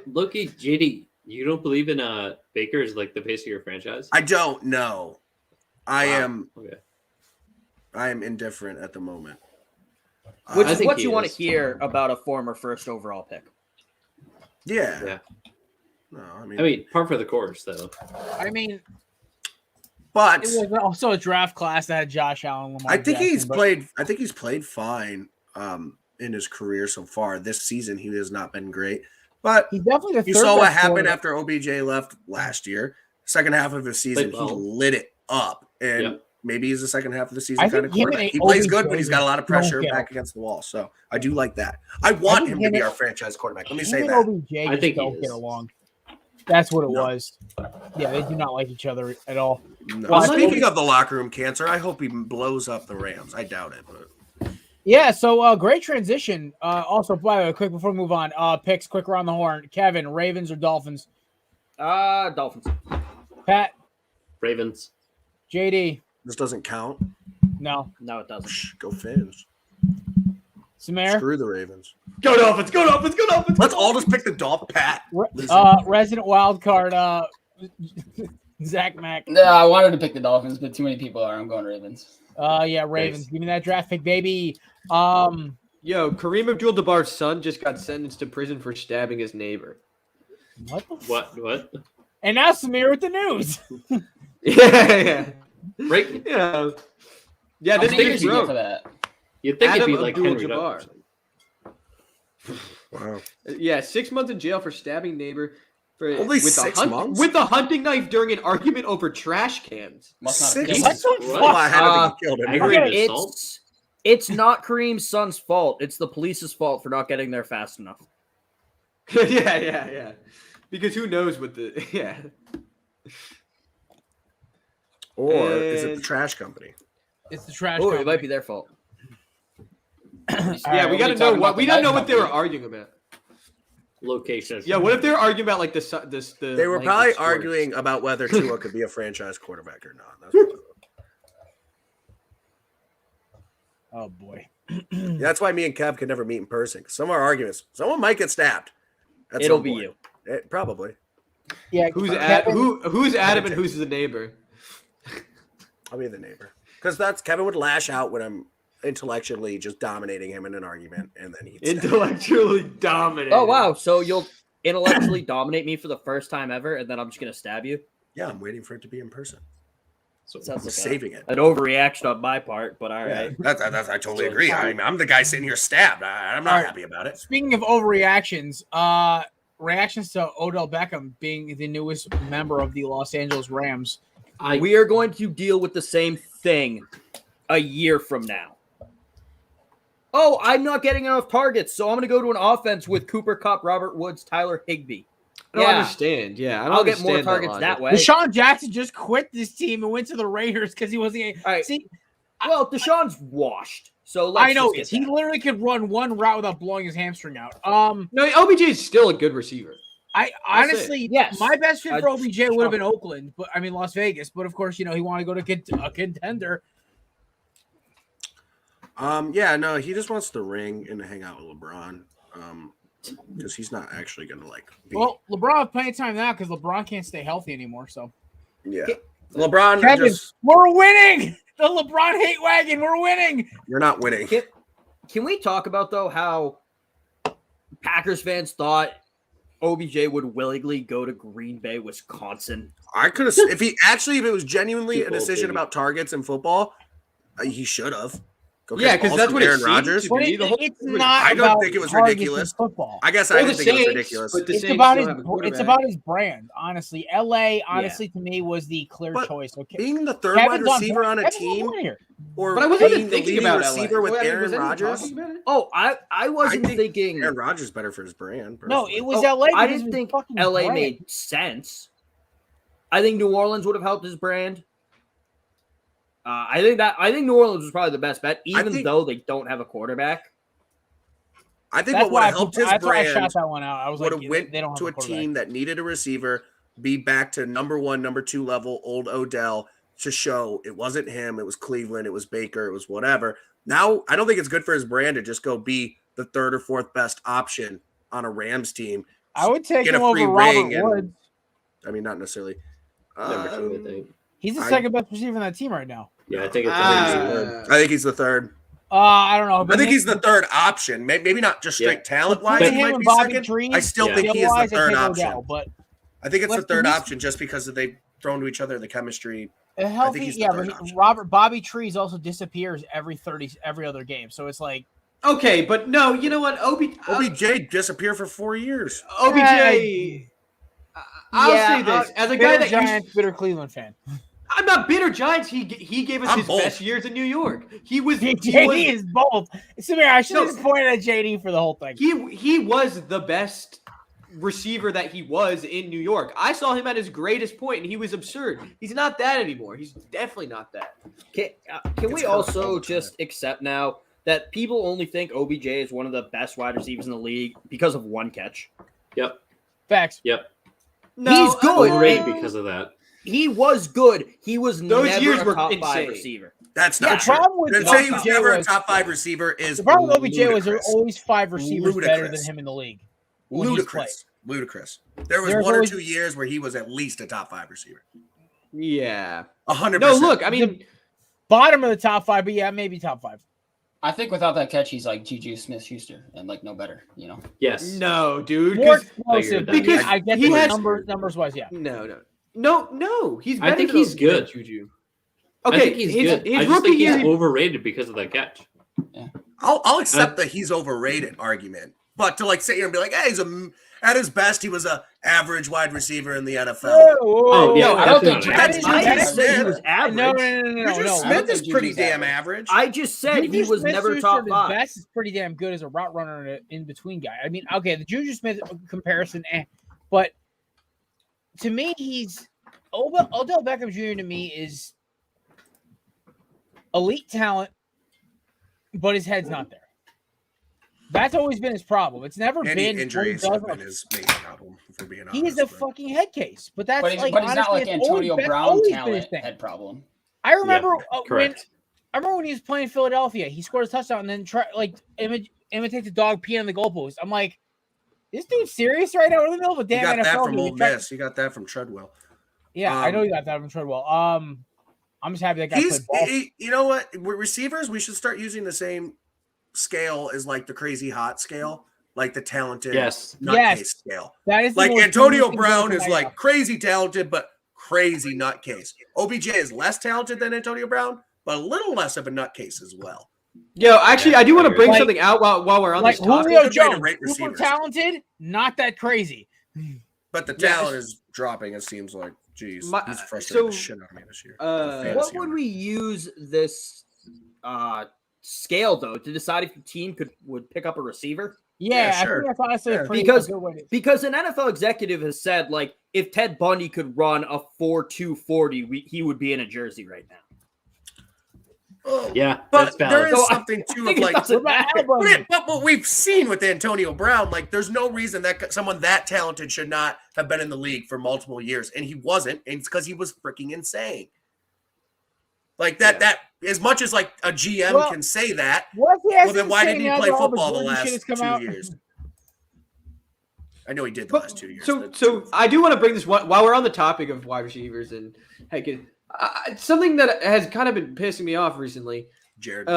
H: Loki, JD, you don't believe in Baker as like the face of your franchise?
A: I don't know. I am indifferent at the moment.
B: Which
H: I
B: is
H: think
B: what
H: he
B: you want to
H: is.
B: hear about a former first overall pick.
A: Yeah. No, I
H: mean, par for the course, though.
C: I mean,
A: but
C: it was also a draft class that had Josh Allen. Lamar
A: I think
C: Jackson,
A: he's played fine in his career so far. This season he has not been great, but
C: he's definitely the
A: you
C: third
A: saw what
C: best
A: happened
C: quarterback.
A: after OBJ left last year. Second half of his season,
H: Played well.
A: he lit it up, and
H: Yep.
A: maybe he's the second half of the season
C: I
A: kind of
C: think him and
A: quarterback. He plays good,
C: OBJ
A: but he's got a lot of pressure
C: don't get
A: back against the wall. So I do like that. I want him to be our franchise quarterback. Let me say
C: Him
A: that.
C: and OBJ
H: I
C: just
H: think he
C: don't
H: is.
C: get along. That's what it
A: No.
C: was. Yeah, they do not like each other at all.
A: No.
C: Well,
A: Speaking of the locker room cancer, I hope he blows up the Rams. I doubt it, but
C: Yeah, so great transition. Also, by the way, quick before we move on, picks quick around the horn. Kevin, Ravens or Dolphins?
B: Dolphins.
C: Pat,
H: Ravens.
C: JD,
A: this doesn't count.
C: no.
B: No, it doesn't.
A: Go Fins.
C: Samir,
A: Screw the Ravens.
G: Go Dolphins. Go Dolphins. Go Dolphins.
A: Let's all just pick the Dolphin. Pat.
C: resident wild card, Zach Mack.
F: No, I wanted to pick the Dolphins, but too many people are. I'm going Ravens.
C: Yeah, Ravens.
H: Nice.
C: Give me that draft pick, baby.
G: Yo, Kareem Abdul-Jabbar's son just got sentenced to prison for stabbing his neighbor.
C: What the
H: What?
C: And now Samir with the news.
G: Yeah.
H: Break.
G: Yeah. Yeah,
F: How
G: this
F: many
G: big
F: years you get
G: broke.
F: for that?
H: You'd think
G: Adam
H: it'd be like Henry
G: Abdul-Jabbar.
H: Dunn.
A: Wow.
G: Yeah, 6 months in jail for stabbing neighbor
A: Only 6 months?
G: with a hunting knife during an argument over trash cans.
F: Must not
A: 6
F: have
C: What
F: killed
C: the
F: him.
C: fuck?
A: Well, I had to be killed.
H: aggravated
B: Okay,
H: assault?
B: it's not Kareem's son's fault. It's the police's fault for not getting there fast enough.
G: Yeah. Because who knows what the yeah.
A: Or is it the
G: And-
A: trash company?
C: It's the trash.
B: Oh, it
C: company.
B: might be their fault.
G: Yeah, we
F: We're
G: got to
F: only
G: know
F: talking
G: what
F: about
G: we
F: the
G: don't know
F: knife
G: what they were
F: company.
G: arguing about.
H: Location.
G: Yeah, what if they're arguing about like the
A: They were
G: language
A: probably
G: sports?
A: arguing about whether Tua could be a franchise quarterback or not. That's, what
C: Oh boy.
A: that's why me and Kev could never meet in person. Some of our arguments, someone might get stabbed. at
B: It'll
A: some
B: be
A: point.
B: you.
A: Probably.
C: Yeah.
G: Who's
C: Kevin,
G: who's Adam and who's the neighbor?
A: I'll be the neighbor. Because Kevin would lash out when I'm intellectually just dominating him in an argument, and then he'd stab me.
G: Intellectually dominant.
B: Oh, wow. So you'll intellectually dominate me for the first time ever, and then I'm just going to stab you?
A: Yeah, I'm waiting for it to be in person.
H: So,
B: Sounds
A: I'm
B: like
A: saving it.
B: an overreaction on my part, but all right.
A: Yeah, that's I totally agree. I mean, I'm the guy sitting here stabbed. I'm not
C: Alright.
A: happy about it.
C: Speaking of overreactions, reactions to Odell Beckham being the newest member of the Los Angeles Rams.
B: We are going to deal with the same thing a year from now. oh, I'm not getting enough targets, so I'm going to go to an offense with Cooper Kupp, Robert Woods, Tyler Higbee.
G: I don't understand. Yeah, I don't
B: I'll get more
G: understand
B: targets that way.
C: Deshaun Jackson just quit this team and went to the Raiders because he wasn't.
B: All right.
C: See,
B: well, Deshaun's washed, so let's
C: I know
B: just
C: he
B: get that.
C: literally could run one route without blowing his hamstring out.
G: No, OBJ is still a good receiver.
C: I
G: That's
C: honestly,
B: Yes.
C: my best fit for
B: I'd
C: OBJ would have been
B: shock.
C: Oakland, but I mean Las Vegas. But of course, he wanted to go to a contender.
A: Yeah, no, he just wants the ring and to hang out with LeBron. Because he's not actually gonna be.
C: Well, LeBron has plenty of time now because LeBron can't stay healthy anymore. So
A: yeah, LeBron
C: Kevin, we're winning. The LeBron hate wagon, we're winning.
A: You're not winning.
B: Can we talk about, though, how Packers fans thought OBJ would willingly go to Green Bay, Wisconsin?
A: I could have if it was genuinely a
H: People,
A: decision
H: baby.
A: about targets in football, he should have.
G: Yeah, because that's what
A: Aaron
G: it
A: Rodgers.
G: seemed to
C: But
G: be. The whole
C: it's not.
A: I don't
C: about
A: think it was
C: targets in
A: ridiculous.
C: Football.
A: I guess
G: Well,
A: I
G: the
A: didn't think it was
G: Saints,
A: ridiculous.
G: but the
C: It's
G: Saints
C: about
G: still
C: his.
G: have a
C: It's
G: quarterback.
C: about his brand. Honestly, LA. Honestly, to me, was the clear
A: But
C: choice. Okay,
A: Being the third
C: Kevin's
A: wide
C: on
A: receiver
C: point.
A: on a
C: Kevin's on
A: team,
C: point here.
A: or
G: But I wasn't
A: being
G: even
A: the
G: thinking
A: leading
G: about
A: receiver
G: LA.
A: with
G: Was
A: Aaron
G: anyone
A: Rodgers.
G: talking about it?
B: Oh, I wasn't
A: think
B: thinking.
A: Aaron Rodgers is better for his brand.
C: No,
A: personally.
C: it was
B: Oh,
C: LA.
B: I
C: because
B: didn't
C: of his
B: think
C: fucking
B: LA
C: brand.
B: made sense. I think New Orleans would have helped his brand. I think New Orleans was probably the best bet, even though they don't have a quarterback.
A: I think
C: That's
A: what would
C: why
A: have helped his
C: that's why I
A: brand
C: shot that one out. I was
A: would
C: like,
A: have went
C: they don't have
A: to a
C: quarterback.
A: team that needed a receiver, be back to number 1, number 2 level, old Odell, to show it wasn't him, it was Cleveland, it was Baker, it was whatever. Now, I don't think it's good for his brand to just go be the 3rd or 4th best option on a Rams team.
C: I would take
A: Get
C: him
A: a
C: over
A: free
C: Robert
A: ring and-
C: Woods.
A: I mean, not necessarily.
H: Number 2, I think.
C: He's the
A: I-
C: second best receiver on that team right now.
H: Yeah, I think it's.
A: I think he's the 3rd.
C: I don't know.
A: I think he's the 3rd option. Maybe not just straight
H: Yeah.
A: talent-wise.
C: Between
A: He
C: him
A: might
C: and
A: be
C: Bobby
A: second.
C: Trees,
A: I still
H: Yeah.
A: think he is the
C: skill-wise, I
A: 3rd
C: take
A: option.
C: Odell, but
A: I think it's the
C: Let's
A: 3rd
C: be-
A: option just because they've thrown to each other the chemistry.
C: a healthy,
A: he's the
C: yeah.
A: third
C: But
A: option.
C: Bobby Trees also disappears every other game. So it's like
G: Okay, but no, you know what?
A: OBJ disappeared for 4 years.
G: OBJ. I'll
B: Yeah,
G: say this as a
C: bitter
G: guy that
C: Giants, bitter Cleveland fan.
G: I'm not bitter Giants. He gave us
A: I'm
G: his
A: both.
G: best years in New York. He was
C: JD is both. Samir, I should have
G: No.
C: just pointed at JD for the whole thing.
G: he was the best receiver that he was in New York. I saw him at his greatest point, and he was absurd. He's not that anymore. He's definitely not that.
B: Can we also just accept now that people only think OBJ is one of the best wide receivers in the league because of one catch?
H: Yep.
C: Facts.
H: Yep.
B: He's good.
H: Overrated because of that.
B: He was good. He was
G: Those
B: never
G: years
B: a
G: were
B: top 5
G: insane.
B: receiver.
A: That's
C: The
A: not true.
C: problem with
A: To say he was
C: OBJ
A: never a
C: was-
A: top 5 receiver is
C: The problem with OBJ was there were
A: ludicrous.
C: always 5 receivers better than
A: Ludicrous.
C: him in the league. when he's played.
A: Ludicrous. There was
C: There's
A: 1 or
C: always-
A: 2 years where he was at least a top 5 receiver.
G: Yeah.
A: 100%.
G: No, look, I mean,
C: Bottom of the top 5, but yeah, maybe top 5.
F: I think without that catch, he's like Juju Smith-Schuster and like no better, you know.
H: Yes.
G: no, dude.
C: More
G: 'cause-
C: explosive, but
G: because
C: yeah, I get
G: he
C: the
G: has-
C: numbers wise, yeah.
G: No. He's.
H: I
G: better
H: think
G: than
H: he's good.
G: Juju.
H: I
G: Okay,
H: think he's
G: his,
H: good.
G: his
H: I just
G: rookie
H: think
G: year.
H: he's overrated because of that catch.
A: I'll accept that he's overrated argument, but to like sit here and be like, hey, at his best, he was a average wide receiver in the NFL.
H: Oh, yeah.
G: No, I don't think
H: definitely.
A: That's
G: Juju-
B: I
A: Juju
B: didn't say he
A: Smith.
B: was average.
C: No.
A: Juju
C: no.
A: Smith
F: I don't
A: is
F: think
A: pretty
F: Juju's
A: damn
F: average.
A: average.
B: I just said he was never top 5.
C: Best is pretty damn good as a route runner and an in-between guy. I mean, okay, the Juju Smith comparison, but to me, he's Odell Beckham Jr. to me is elite talent, but his head's not there. That's always been his problem. It's never
A: Any
C: been
A: injuries
C: what
A: have
C: he
A: been
C: does.
A: his main problem, for being honest.
C: He is a
A: but-
C: fucking head case, but that's
F: But he's,
C: like
F: but he's not
C: honestly,
F: like
C: it's always
F: Antonio
C: been-
F: Brown
C: always been his
F: talent
C: thing.
F: head problem.
C: I remember
H: correct.
C: I remember when he was playing Philadelphia, he scored a touchdown and then imitate the dog peeing on the goalpost. I'm like, this dude's serious right now. We're in the middle of a
A: He
C: damn
A: got
C: NFL
A: that from
C: game.
A: Ole Miss. He got that from Treadwell.
C: Yeah, I know he got that from Treadwell. I'm just happy that guy played ball.
A: You know what? With receivers, we should start using the same scale as like the crazy hot scale, like the talented
H: Yes.
A: nutcase
C: Yes.
A: scale.
C: That is the
A: Like
C: most
A: Antonio
C: unique
A: Brown
C: thing
A: is
C: about
A: like
C: him.
A: crazy talented, but crazy nutcase. OBJ is less talented than Antonio Brown, but a little less of a nutcase as well.
G: Yo, actually, I do want to bring
C: Like-
G: something out while we're on
C: like
G: this topic.
C: Julio
A: Good way to
C: Jones,
A: rate
C: super
A: receivers.
C: talented, not that crazy.
A: But the
G: Yeah,
A: talent is dropping. It seems like, geez,
G: My-
A: he's frustrating the
G: so,
A: shit out of me this year.
G: uh,
A: Fantasy
B: What would
A: owner.
B: we use this scale though to decide if your team would pick up a receiver?
C: Yeah,
A: Yeah, sure.
C: I think that's honestly
A: Yeah.
B: Because an NFL executive has said, like, if Ted Bundy could run a 4.2 40, he would be in a jersey right now.
A: Oh,
H: Yeah,
A: but
H: that's valid.
A: there is
B: So
A: something too
B: think
A: of
B: it
A: like.
B: doesn't matter.
A: But what we've seen with Antonio Brown, like, there's no reason that someone that talented should not have been in the league for multiple years, and he wasn't, and it's because he was freaking insane. Like that.
H: Yeah.
A: That as much as like a GM can say that. Well, then why didn't he play football the last 2 years? I know he did the last 2 years.
G: So I do want to bring this while we're on the topic of wide receivers and heck, something that has kind of been pissing me off recently.
A: Jared.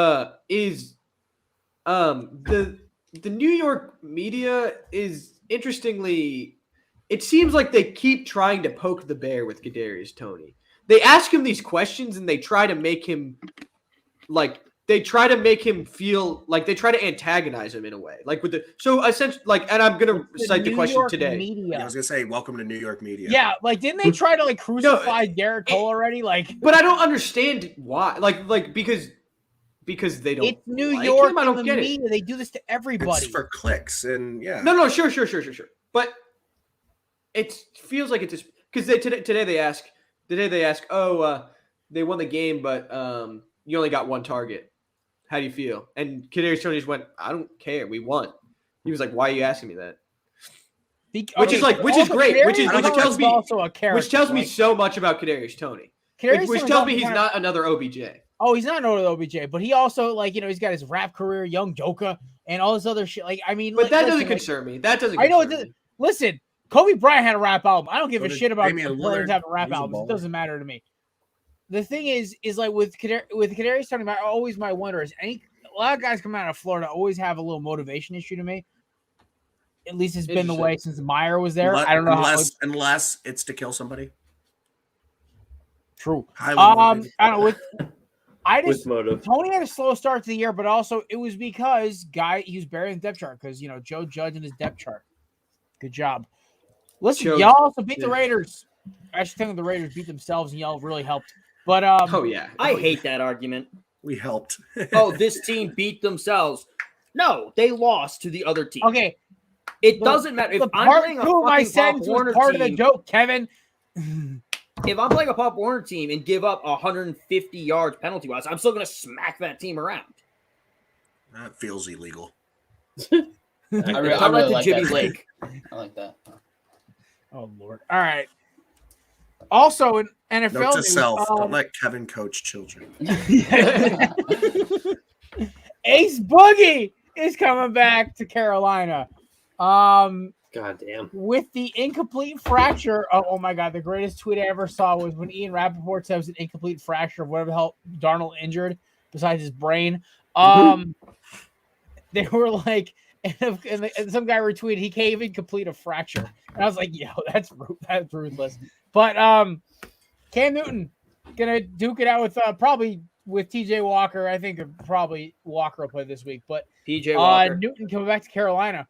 G: Is the New York media is interestingly, it seems like they keep trying to poke the bear with Kadarius Toney. They ask him these questions and they try to make him feel like they try to antagonize him in a way. Like so essentially, like, and I'm gonna cite the question today.
A: Yeah, I was gonna say, welcome to New York media.
C: Yeah, like didn't they try to like crucify Garrett Cole already? Like,
G: but I don't understand why. Like because they don't.
C: It's New
G: like
C: York.
G: him. I don't get
C: media.
G: it.
C: They do this to everybody.
A: It's for clicks and yeah.
G: No, sure. But it feels like it's just because today they ask, oh, they won the game, but you only got one target. How do you feel? And Kadarius Toney just went, I don't care. We won. He was like, why are you asking me that? Which is great. Which tells me so much about Kadarius Toney. Which tells me he's not another OBJ.
C: Oh, he's not another OBJ, but he also, like, he's got his rap career, Young Joker, and all this other shit. Like, I mean,
G: but that doesn't concern me. That doesn't.
C: I know it doesn't. Listen, Kobe Bryant had a rap album. I don't give a
A: did
C: shit about
A: Damian
C: players
A: Lillard.
C: having rap
A: He's a
C: albums. It
A: baller.
C: doesn't matter to me. The thing is like with Kadarius Toney, always my wonder is a lot of guys coming out of Florida always have a little motivation issue to me. At least it's been the way since Meyer was there. I don't know
A: unless it's to kill somebody.
C: True.
A: Highly motivated.
C: I don't know.
H: With motive.
C: Tony had a slow start to the year, but also it was because he was buried in the depth chart because Joe Judge in his depth chart. Good job. Listen, y'all also beat the Raiders. Actually, technically the Raiders beat themselves, and y'all really helped. But
B: I hate that argument.
A: We helped.
B: Oh, this team beat themselves. No, they lost to the other team.
C: Okay,
B: it doesn't matter if I'm playing a fucking Pop Warner
C: part
B: team.
C: of the joke, Kevin.
B: If I'm playing a Pop Warner team and give up 150 yards penalty wise, I'm still going to smack that team around.
A: That feels illegal.
F: I really like
B: Jimmy
F: that.
B: Lake.
F: I like that.
C: Oh Lord! All right. Also in NFL,
A: Note to
C: news,
A: self: don't let Kevin coach children.
C: Ace Boogie is coming back to Carolina.
H: God damn.
C: With the incomplete fracture. Oh my God! The greatest tweet I ever saw was when Ian Rappaport said it was an incomplete fracture of whatever the hell Darnold injured besides his brain. They were like, and some guy retweeted, he can't even complete a fracture. And I was like, yo, that's ruthless. But Cam Newton gonna duke it out with probably with TJ Walker. I think probably Walker will play this week. But
B: PJ Walker.
C: Newton coming back to Carolina.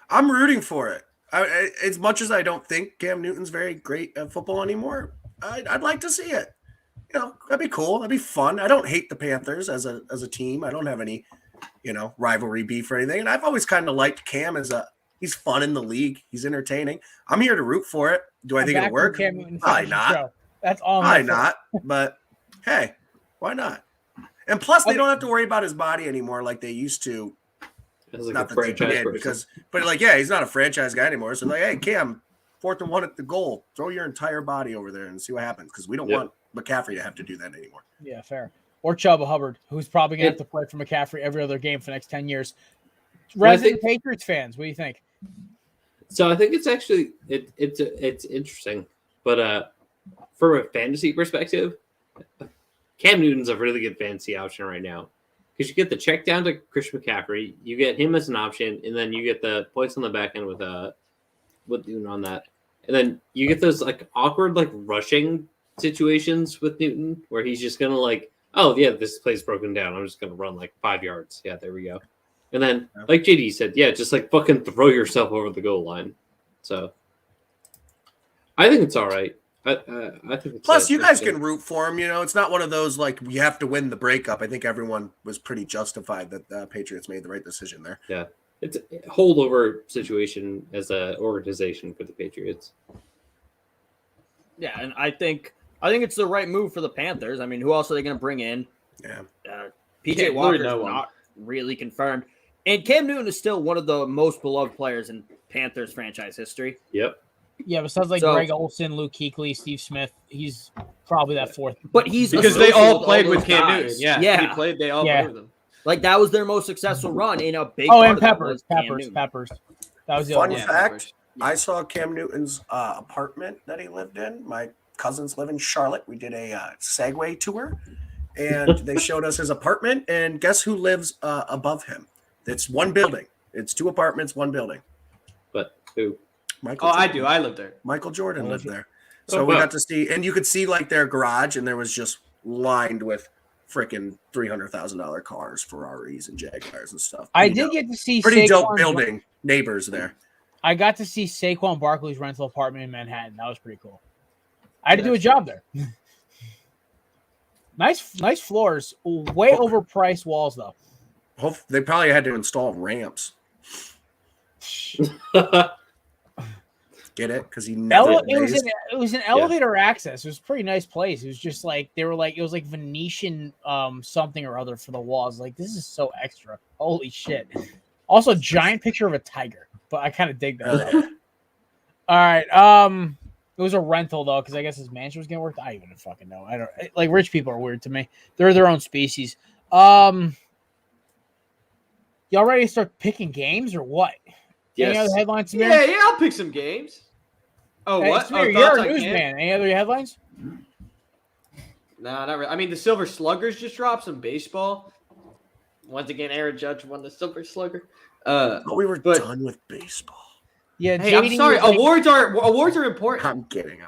A: I'm rooting for it. As much as I don't think Cam Newton's very great at football anymore, I'd like to see it. That'd be cool. That'd be fun. I don't hate the Panthers as a team. I don't have any, rivalry beef or anything. And I've always kind of liked Cam he's fun in the league. He's entertaining. I'm here to root for it. Do I think it'll work? Probably not.
C: That's all.
A: Probably not. But hey, why not? And plus, they don't have to worry about his body anymore like they used to.
H: Like
A: not that they did, he's not a franchise guy anymore. So like, hey, Cam, 4th and 1 at the goal. Throw your entire body over there and see what happens because we don't want McCaffrey to have to do that anymore.
C: Yeah, fair. Or Chuba Hubbard, who's probably going to have to play for McCaffrey every other game for the next 10 years. Resident Patriots fans, what do you think?
H: So I think it's actually it's interesting, but from a fantasy perspective, Cam Newton's a really good fantasy option right now because you get the check down to Christian McCaffrey, you get him as an option, and then you get the points on the back end with Newton on that, and then you get those like awkward like rushing situations with Newton where he's just gonna like, oh yeah, this play's broken down, I'm just gonna run like 5 yards. Yeah, there we go. And then, like JD said, yeah, just like fucking throw yourself over the goal line. So I think it's all right. I think it's
A: Plus, you guys can root for him. You know, it's not one of those like we have to win the breakup. I think everyone was pretty justified that the Patriots made the right decision there.
H: Yeah, it's a holdover situation as an organization for the Patriots.
B: Yeah, and I think it's the right move for the Panthers. I mean, who else are they going to bring in?
A: Yeah,
B: PJ Walker's not really confirmed, and Cam Newton is still one of the most beloved players in Panthers franchise history.
H: Yep.
C: Yeah, besides like Greg Olsen, Luke Kuechly, Steve Smith, he's probably that fourth.
B: But he's
G: because they all played
B: all
G: with Cam
B: guys.
G: Newton. Yeah, he played. They all played with him.
B: Like that was their most successful run in a big.
C: Oh, and Peppers. That was the
A: fun
C: other
A: fact. I saw Cam Newton's apartment that he lived in. My cousins live in Charlotte. We did a Segway tour, and they showed us his apartment. And guess who lives above him? It's one building. It's 2 apartments, 1 building.
H: But who?
A: Michael Jordan.
G: I do. I lived there.
A: Michael Jordan lived there. So we got to see, and you could see like their garage, and there was just lined with freaking $300,000 cars, Ferraris, and Jaguars and stuff.
C: I did get to see
A: pretty dope building neighbors there.
C: I got to see Saquon Barkley's rental apartment in Manhattan. That was pretty cool. I had to do a job there. Nice floors. Way overpriced walls though.
A: They probably had to install ramps. Get it? Because he never.
C: It was an elevator access. It was a pretty nice place. It was just like it was like Venetian something or other for the walls. Like this is so extra. Holy shit! Also, giant picture of a tiger, but I kind of dig that. All right. It was a rental though, because I guess his mansion was getting worked. I even fucking know. I don't like rich people are weird to me. They're their own species. Y'all ready to start picking games or what?
H: Yes.
C: Any other headlines?
G: Yeah, I'll pick some games. Oh,
C: hey,
G: what?
C: Samir, you're a newsman. Any other headlines?
G: Nah, not really. I mean, the Silver Sluggers just dropped some baseball. Once again, Aaron Judge won the Silver Slugger.
A: But we were done with baseball.
C: Yeah,
G: hey, I'm sorry. Awards are important.
A: I'm kidding.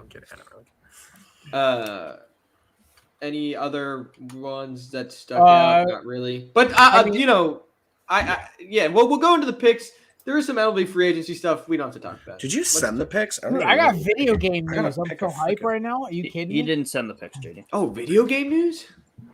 G: Any other ones that stuck out? Not really. But we'll go into the picks. There is some MLB free agency stuff we don't have to talk about.
A: Did you send the picks?
C: I got video game news. I'm so hype right now. Are you kidding me?
B: You didn't send the picks, JD.
G: Oh, video game news?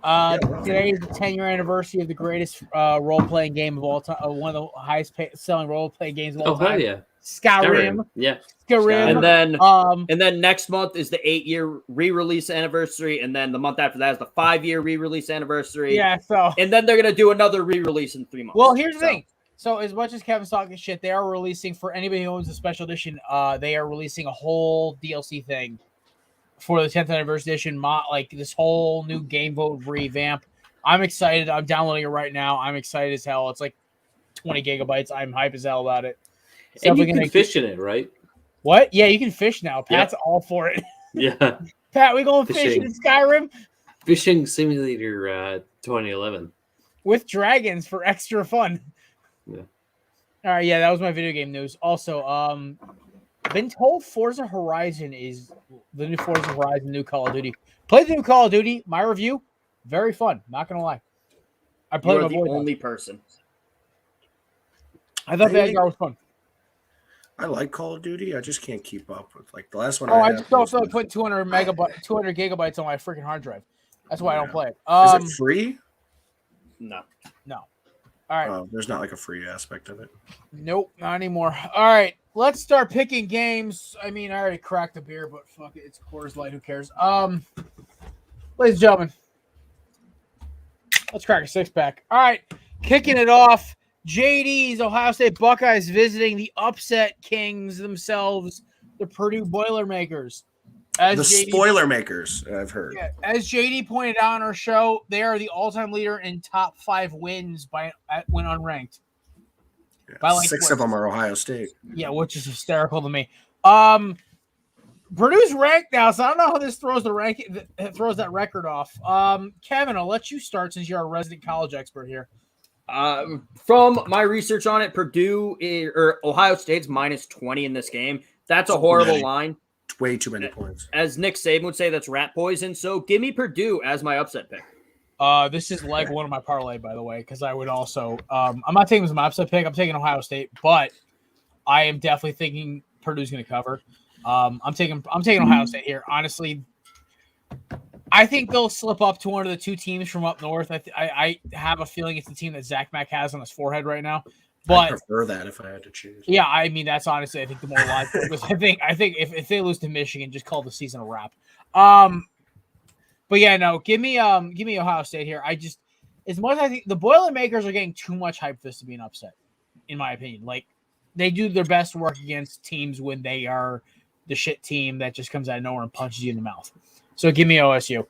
C: Today is the 10-year anniversary of the greatest role-playing game of all time. One of the highest-selling role-playing games of all time.
H: Oh, yeah.
C: Skyrim.
H: Yeah.
C: Skyrim.
B: And then next month is the 8-year re-release anniversary, and then the month after that is the 5-year re-release anniversary.
C: Yeah, so
B: and then they're gonna do another re-release in 3 months.
C: Well, here's the thing. So as much as Kevin's talking shit, they are releasing for anybody who owns a special edition. They are releasing a whole DLC thing for the 10th anniversary edition. Like this whole new game vote revamp. I'm excited. I'm downloading it right now. I'm excited as hell. It's like 20 gigabytes. I'm hype as hell about it.
H: And you can fish in it, right?
C: What? Yeah, you can fish now. Pat's all for it.
H: Yeah.
C: Pat, we going fishing in Skyrim?
H: Fishing Simulator 2011.
C: With dragons for extra fun.
H: Yeah.
C: All right, yeah, that was my video game news. Also, been told Forza Horizon is the new Forza Horizon, new Call of Duty. Played the new Call of Duty. My review, very fun. Not gonna lie. I played
B: the only person.
C: I thought that was fun.
A: I like Call of Duty. I just can't keep up with like the last one.
C: I just also put 200 gigabytes on my freaking hard drive. That's why I don't play it.
A: Is it free?
B: No.
C: All right.
A: Oh, there's not like a free aspect of it.
C: Nope, not anymore. All right, let's start picking games. I mean, I already cracked the beer, but fuck it, it's Coors Light. Who cares? Ladies and gentlemen, let's crack a 6-pack. All right, kicking it off. JD's Ohio State Buckeyes visiting the upset kings themselves, the Purdue Boilermakers.
A: Spoiler makers, I've heard.
C: Yeah, as JD pointed out on our show, they are the all-time leader in top 5 wins when unranked.
A: Yeah,
C: by like
A: 6 of them are Ohio State.
C: Yeah, which is hysterical to me. Purdue's ranked now, so I don't know how this throws that record off. Kevin, I'll let you start since you're a resident college expert here.
B: From my research on it, Ohio State's minus 20 in this game. That's a horrible line.
A: Way too many points.
B: As Nick Saban would say, that's rat poison. So give me Purdue as my upset pick.
C: This is like one of my parlay, by the way, because I would also I'm not taking this as my upset pick. I'm taking Ohio State, but I am definitely thinking Purdue's going to cover. I'm taking Ohio State here. Honestly, I think they'll slip up to one of the two teams from up north. I have a feeling it's the team that Zach Mack has on his forehead right now.
A: I
C: But
A: prefer that if I had to choose.
C: yeah, I mean that's honestly I think the more logical. Because I think if they lose to Michigan, just call the season a wrap. But yeah, no, give me Ohio State here. I just as much as I think the Boilermakers are getting too much hype for this to be an upset, in my opinion. Like they do their best work against teams when they are the shit team that just comes out of nowhere and punches you in the mouth. So give me OSU.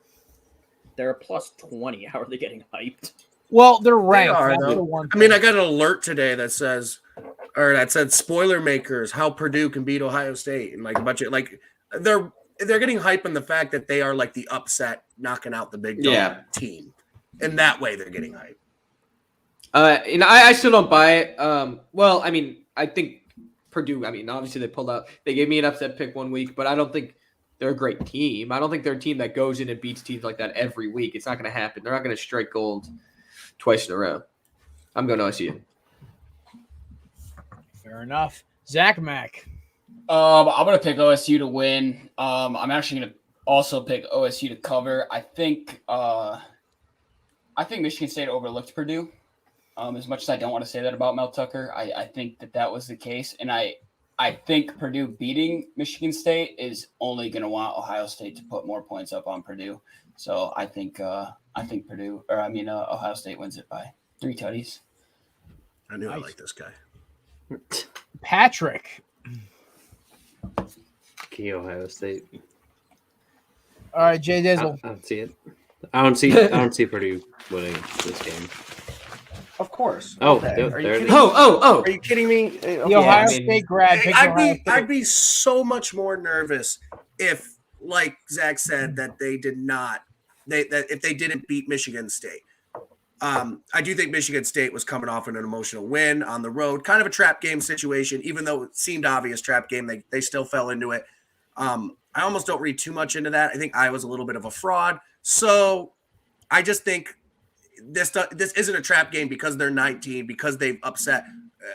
B: They're a plus 20. How are they getting hyped?
C: Well, they're ranked.
A: They are,
C: That's
A: though.
C: the one
A: I mean,
C: thing.
A: I got an alert today that said spoiler makers, how Purdue can beat Ohio State, and like a bunch of like they're getting hype on the fact that they are like the upset knocking out the big dog team. And that way they're getting hype.
G: And I still don't buy it. Well, I mean, I think Purdue, I mean, obviously they gave me an upset pick one week, but I don't think they're a great team. I don't think they're a team that goes in and beats teams like that every week. It's not going to happen. They're not going to strike gold twice in a row. I'm going to OSU.
C: Fair enough. Zach Mack.
F: I'm going to pick OSU to win. I'm actually going to also pick OSU to cover. I think Michigan State overlooked Purdue. As much as I don't want to say that about Mel Tucker, I think that was the case. And I think Purdue beating Michigan State is only going to want Ohio State to put more points up on Purdue. So I think Ohio State wins it by 3 tutties.
A: I knew I liked this guy.
C: Patrick.
H: Key Ohio State.
C: All right, Jay Dizzle.
H: I don't see it. I don't see Purdue winning this game.
A: Of course.
H: Oh,
A: Okay.
H: there
A: Are you
H: it
A: kidding
H: is.
A: me?
G: Oh.
A: Are you kidding me?
C: The Ohio State grad. picks Ohio State.
A: I'd be so much more nervous if, like Zach said, that they did not that if they didn't beat Michigan State. I do think Michigan State was coming off an emotional win on the road, kind of a trap game situation, even though it seemed obvious trap game, they still fell into it. I almost don't read too much into that. I think Iowa's a little bit of a fraud. So I just think this isn't a trap game because they're 19, because they've upset.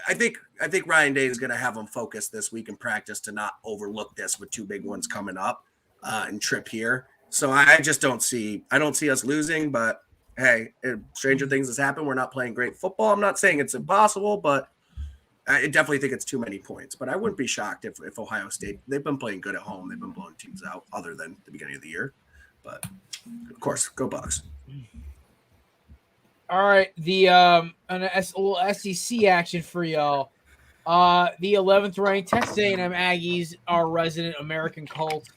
A: I think Ryan Day is going to have them focus this week in practice to not overlook this with 2 big ones coming up and trip here. So I don't see us losing, but hey, stranger things has happened. We're not playing great football. I'm not saying it's impossible, but I definitely think it's too many points. But I wouldn't be shocked if Ohio State, they've been playing good at home. They've been blowing teams out other than the beginning of the year. But of course, go Bucks.
C: All right, a little SEC action for y'all. The 11th ranked Texas A&M Aggies, our resident American cult,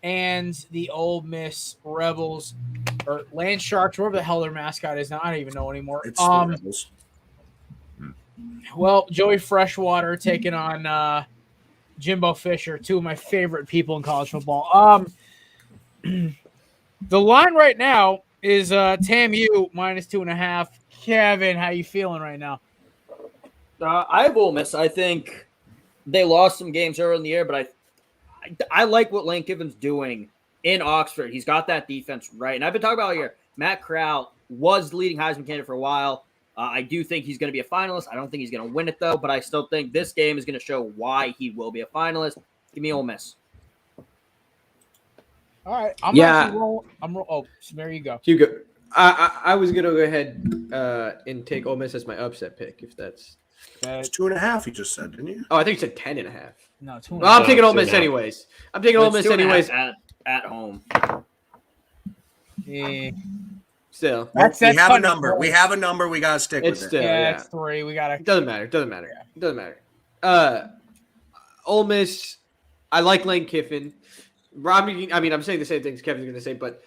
C: and the Ole Miss Rebels, or Land Sharks, whatever the hell their mascot is now. I don't even know anymore.
A: It's the Rebels.
C: Well, Joey Freshwater taking on Jimbo Fisher, 2 of my favorite people in college football. The line right now is TAMU -2.5. Kevin, how you feeling right now?
B: I have Ole Miss. I think they lost some games early in the year, but I like what Lane Kiffin's doing in Oxford. He's got that defense right. And I've been talking about it here. Matt Corral was the leading Heisman candidate for a while. I do think he's going to be a finalist. I don't think he's going to win it, though, but I still think this game is going to show why he will be a finalist. Give me Ole Miss.
C: All right. Oh, so there you go.
G: You go. I was gonna go ahead and take Ole Miss as my upset pick, if that's.
A: It's 2.5. You just said, didn't you?
G: Oh, I think you said 10.5.
C: No, 2.5.
G: Well, I'm taking Ole Miss
H: 2.5.
G: anyways. I'm taking Ole Miss anyways.
B: At home.
C: Yeah.
G: Still,
A: We have a
C: kinda
A: number.
C: close.
A: We have a number. We gotta stick
G: it's
A: with
G: still
A: it.
C: Yeah,
G: yeah.
C: it's 3. We got to.
G: Doesn't matter. Doesn't matter. Ole Miss. I like Lane Kiffin. I mean, I'm saying the same things Kevin's going to say, but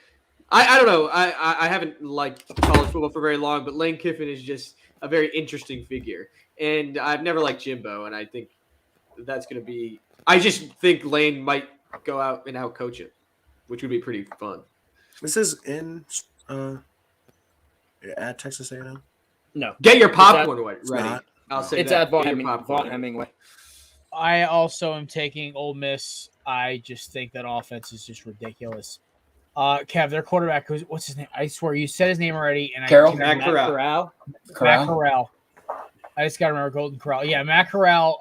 G: I don't know. I haven't liked college football for very long, but Lane Kiffin is just a very interesting figure, and I've never liked Jimbo, and I think that's going to be. I just think Lane might go out and out coach him, which would be pretty fun.
A: This is in at Texas A&M.
B: No.
G: Get your popcorn ready.
A: not.
G: I'll say
B: It's
G: that.
B: at Vaughn
G: Get your popcorn.
B: Hemingway.
C: I also am taking Ole Miss. I just think that offense is just ridiculous. Kev, their quarterback, what's his name? I swear you said his name already. And
F: Carroll?
G: Matt Corral.
C: Matt Corral. I just got to remember Golden Corral. Yeah, Matt Corral.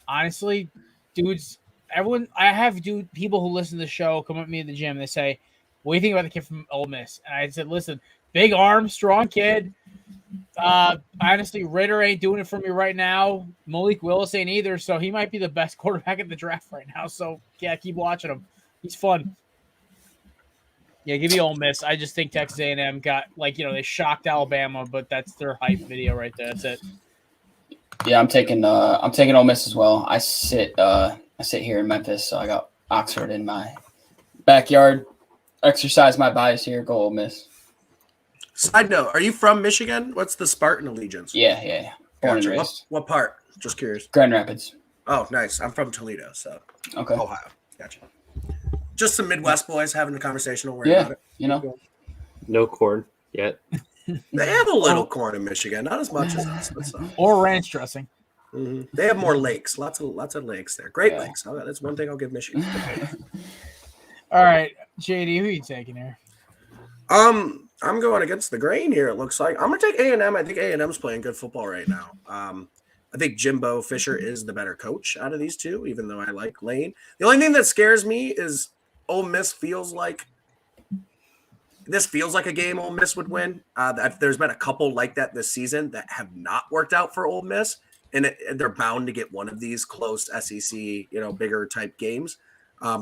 C: Honestly, dude's I have people who listen to the show come up to me at the gym and they say, "What do you think about the kid from Ole Miss?" And I said, "Listen, big arm, strong kid. Honestly, Ritter ain't doing it for me right now. Malik Willis ain't either, so he might be the best quarterback in the draft right now. So yeah, keep watching him. He's fun." Yeah, give me Ole Miss. I just think Texas A&M got they shocked Alabama, but that's their hype video right there. That's it.
F: Yeah, I'm taking Ole Miss as well. I sit here in Memphis, so I got Oxford in my backyard. Exercise my bias here. Go Ole Miss.
A: Side note: are you from Michigan? What's the Spartan allegiance?
F: Yeah. Born and
A: Gotcha.
F: raised.
A: What part? Just curious.
F: Grand Rapids.
A: Oh, nice. I'm from Toledo, so
F: Okay.
A: Ohio. Gotcha. Just some Midwest boys having a conversation. Don't worry about it.
F: You know.
H: No corn yet.
A: They have a little corn in Michigan, not as much as us, but some.
C: Or ranch dressing.
A: Mm-hmm. They have more lakes, lots of lakes there. Great
F: Yeah.
A: lakes. Oh, that's one thing I'll give Michigan.
C: All right, JD, who are you taking here?
A: I'm going against the grain here. It looks like I'm going to take A&M. I think A&M's playing good football right now. I think Jimbo Fisher is the better coach out of these two, even though I like Lane. The only thing that scares me is Ole Miss feels like a game Ole Miss would win. There's been a couple like that this season that have not worked out for Ole Miss, and they're bound to get one of these close SEC, bigger type games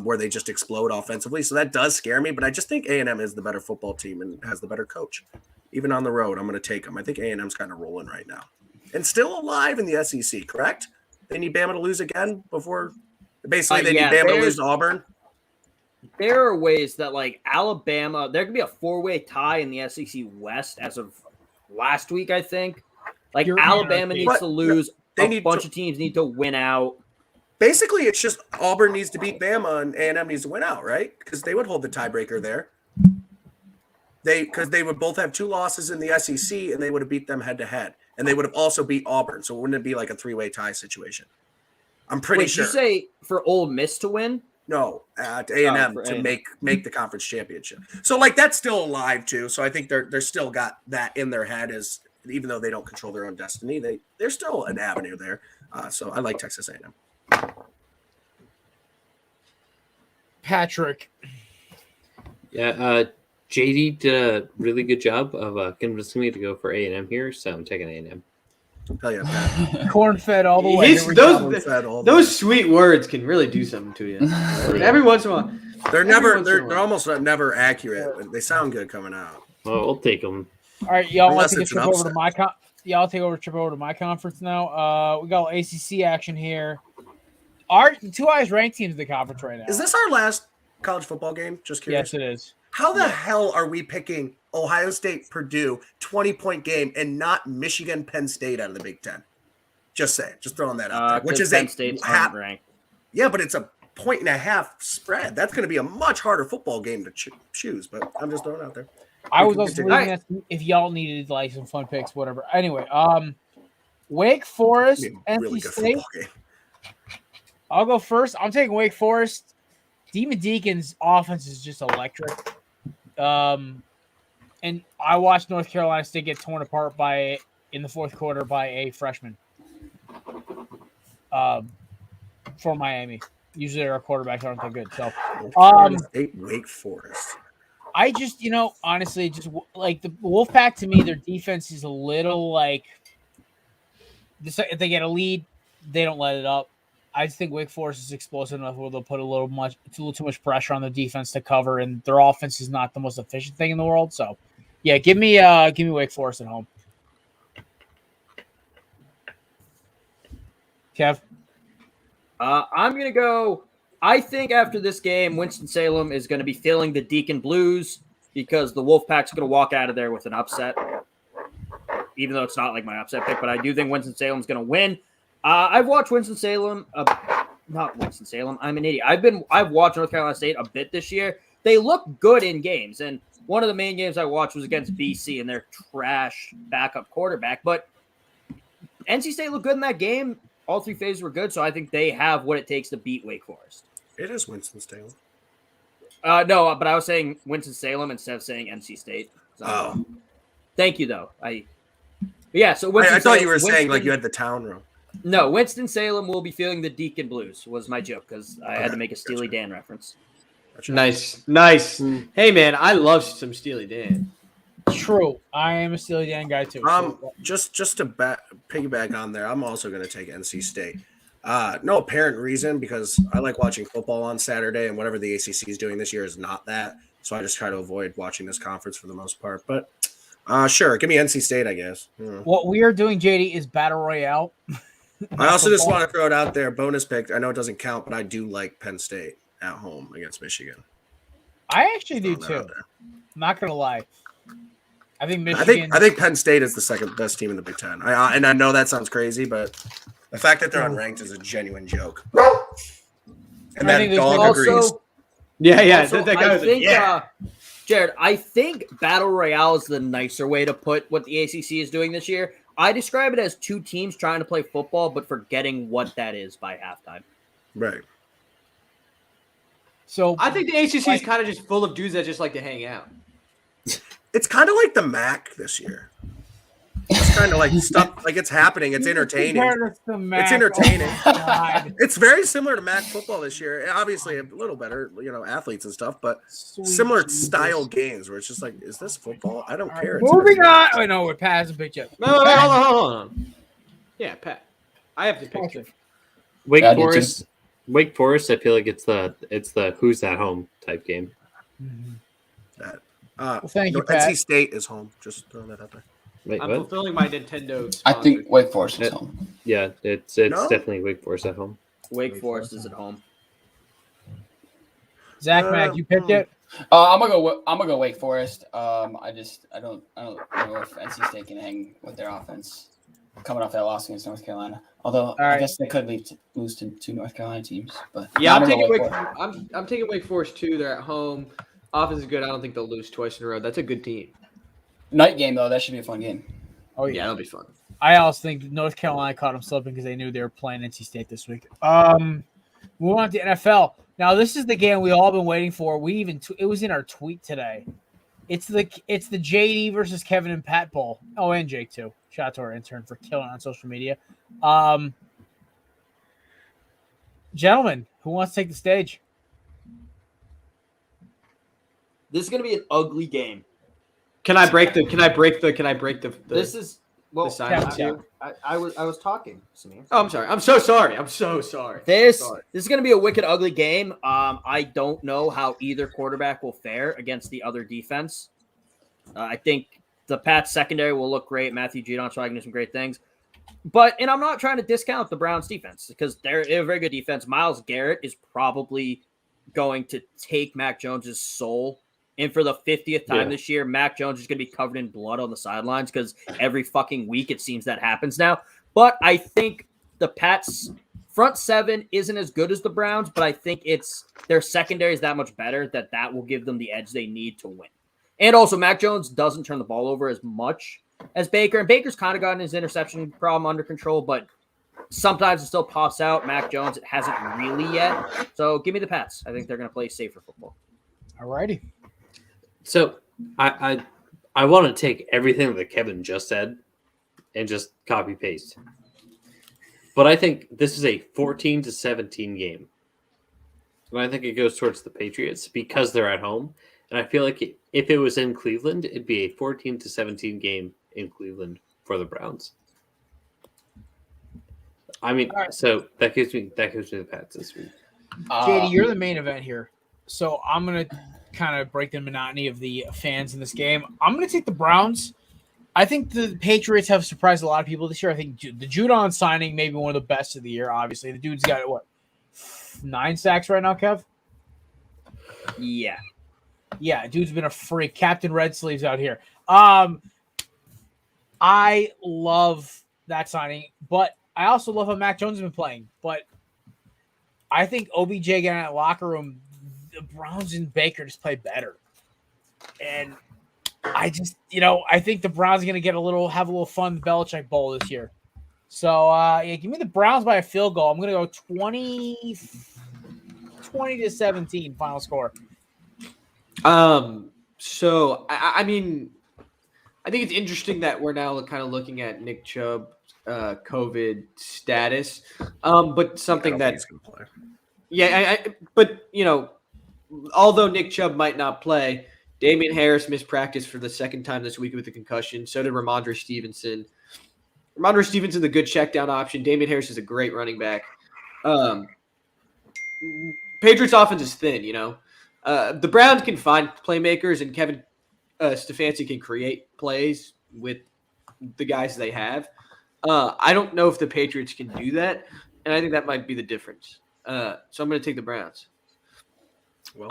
A: where they just explode offensively. So that does scare me, but I just think A&M is the better football team and has the better coach. Even on the road, I'm going to take them. I think A&M's kind of rolling right now. And still alive in the SEC, correct? They need Bama to lose again before – basically they need Bama to lose to Auburn.
B: There are ways that, Alabama – there could be a four-way tie in the SEC West as of last week, I think. Alabama needs to lose. A bunch of teams need to win out.
A: Basically, it's just Auburn needs to beat Bama and A&M needs to win out, right? Because they would hold the tiebreaker there. Because they would both have 2 losses in the SEC and they would have beat them head-to-head. And they would have also beat Auburn, so wouldn't it be like a 3-way tie situation? I'm pretty sure.
B: Did you say for Ole Miss to win?
A: No, to A&M to make the conference championship. So that's still alive too. So I think they're still got that in their head as even though they don't control their own destiny, they're still an avenue there. So I like Texas A&M.
C: Patrick.
H: Yeah, JD did a really good job of convincing me to go for A&M here, so I'm taking A&M.
A: Hell yeah, Pat.
C: Corn-fed all the way.
G: Those sweet words can really do something to you. Every once in a while.
A: They're almost never accurate. They sound good coming out.
H: Well, I'll take them.
C: All right, y'all want to
A: Unless
C: take a trip over to my y'all take over trip over to my conference now. We got ACC action here. Our 2 highest ranked teams in the conference right now.
A: Is this our last college football game? Just curious.
C: Yes, it is.
A: How the hell are we picking Ohio State, Purdue, 20-point game, and not Michigan, Penn State out of the Big Ten? Just saying. Just throwing that out there. Which is
B: Penn State's ranked.
A: Yeah, but it's a 1.5 spread. That's going to be a much harder football game to choose, but I'm just throwing it out there.
C: I was also reading that if y'all needed some fun picks, whatever. Anyway, Wake Forest, NC State. I'll go first. I'm taking Wake Forest. Demon Deacon's offense is just electric. And I watched North Carolina State get torn apart in the fourth quarter by a freshman for Miami. Usually our quarterbacks aren't that good. So,
A: Wake Forest.
C: I just, honestly, just the Wolfpack to me, their defense is a little if they get a lead, they don't let it up. I just think Wake Forest is explosive enough where they'll put a little too much pressure on the defense to cover, and their offense is not the most efficient thing in the world. So, yeah, give me Wake Forest at home. Kev?
B: I'm going to go – I think after this game, Winston-Salem is going to be feeling the Deacon blues because the Wolfpack's going to walk out of there with an upset, even though it's not my upset pick, but I do think Winston-Salem's going to win. I've watched Winston-Salem not Winston-Salem. I'm an idiot. I've watched North Carolina State a bit this year. They look good in games, and one of the main games I watched was against BC and their trash backup quarterback. But NC State looked good in that game. All 3 phases were good, so I think they have what it takes to beat Wake Forest.
A: It is Winston-Salem.
B: No, but I was saying Winston-Salem instead of saying NC State. So, thank you, though. So
A: I thought you were saying you had the town wrong.
B: No, Winston-Salem will be feeling the Deacon Blues was my joke because I had to make a Steely Dan reference.
G: Nice. Hey man, I love some Steely Dan.
C: True. I am a Steely Dan guy too.
A: Just to piggyback on there, I'm also going to take NC State. No apparent reason because I like watching football on Saturday, and whatever the ACC is doing this year is not that. So I just try to avoid watching this conference for the most part. But sure, give me NC State, I guess.
C: What we are doing, JD, is Battle Royale.
A: I also just want to throw it out there, bonus pick. I know it doesn't count, but I do like Penn State at home against Michigan.
C: I actually do too. I'm not gonna lie. I think Michigan.
A: I think Penn State is the second best team in the Big Ten. And I know that sounds crazy, but the fact that they're unranked is a genuine joke. And that dog agrees.
G: Yeah.
B: Also, I think, Jared, I think Battle Royale is the nicer way to put what the ACC is doing this year. I describe it as two teams trying to play football, but forgetting what that is by halftime.
A: Right.
C: So
G: I think the ACC is kind of just full of dudes that just like to hang out.
A: It's kind of like the MAC this year. It's kind of like stuff like it's happening. It's entertaining. It's entertaining. It's very similar to MAC football this year. Obviously, a little better, athletes and stuff, but similar style games where it's just like, is this football? I don't care.
C: Moving on. Oh no, we're passing picture.
G: No, hold on. Yeah, Pat. I have the picture.
H: Wake Forest. I feel like it's the who's at home type game.
C: Well, thank you, Pat.
A: NC State is home. Just throwing that out there.
H: Wait,
G: I'm
H: what?
G: fulfilling my Nintendo.
F: I think Wake Forest is home.
H: Yeah, it's definitely Wake Forest at home.
B: Wake Forest is at home.
C: Zach Mack, you picked it.
F: I'm gonna go Wake Forest. I don't know if NC State can hang with their offense coming off that loss against North Carolina. Although I guess they could lose to two North Carolina teams. But
G: yeah, I'm taking Wake Forest too. They're at home. Offense is good. I don't think they'll lose twice in a row. That's a good team.
F: Night game though, that should be a fun game.
C: Oh
G: yeah, that'll be fun.
C: I also think North Carolina caught them slipping because they knew they were playing NC State this week. Move on to NFL. Now this is the game we all been waiting for. It was in our tweet today. It's the JD versus Kevin and Pat Bowl. Oh, and Jake too. Shout out to our intern for killing on social media. Gentlemen, who wants to take the stage?
B: This is going to be an ugly game.
G: Can I break the
B: This is well.
G: silence here?
B: I was talking, Samir.
G: Oh, I'm sorry. I'm so sorry.
B: This is going to be a wicked ugly game. I don't know how either quarterback will fare against the other defense. I think the Pats secondary will look great. Matthew Judon's probably going to do some great things. And I'm not trying to discount the Browns defense because they're a very good defense. Myles Garrett is probably going to take Mac Jones's soul. And for the 50th time this year, Mac Jones is going to be covered in blood on the sidelines because every fucking week it seems that happens now. But I think the Pats' front seven isn't as good as the Browns, but I think their secondary is that much better that will give them the edge they need to win. And also, Mac Jones doesn't turn the ball over as much as Baker. And Baker's kind of gotten his interception problem under control, but sometimes it still pops out. Mac Jones, it hasn't really yet. So give me the Pats. I think they're going to play safer football.
C: All righty.
H: So I want to take everything that Kevin just said and just copy paste. But I think this is a 14-17 game. And I think it goes towards the Patriots because they're at home. And I feel like if it was in Cleveland, it'd be a 14-17 game in Cleveland for the Browns. I mean, so that gives me the Pats this week.
C: JD, you're the main event here. So I'm going to kind of break the monotony of the fans in this game. I'm going to take the Browns. I think the Patriots have surprised a lot of people this year. I think the Judon signing may be one of the best of the year, obviously. The dude's got, 9 sacks right now, Kev?
B: Yeah.
C: Yeah, dude's been a freak. Captain Red Sleeves out here. I love that signing, but I also love how Mac Jones has been playing. But I think OBJ getting in that locker room, the Browns and Baker just play better. And I just, I think the Browns are going to have a little fun in the Belichick Bowl this year. So, give me the Browns by a field goal. I'm going to go 20-17 final score.
G: So I mean, I think it's interesting that we're now kind of looking at Nick Chubb COVID status, but something
A: I don't think
G: that
A: he's gonna play.
G: yeah, but although Nick Chubb might not play, Damian Harris missed practice for the second time this week with a concussion. So did Ramondre Stevenson. Ramondre Stevenson's a good check down option. Damian Harris is a great running back. Patriots offense is thin, the Browns can find playmakers, and Kevin Stefanski can create plays with the guys they have. I don't know if the Patriots can do that, and I think that might be the difference. So I'm going to take the Browns.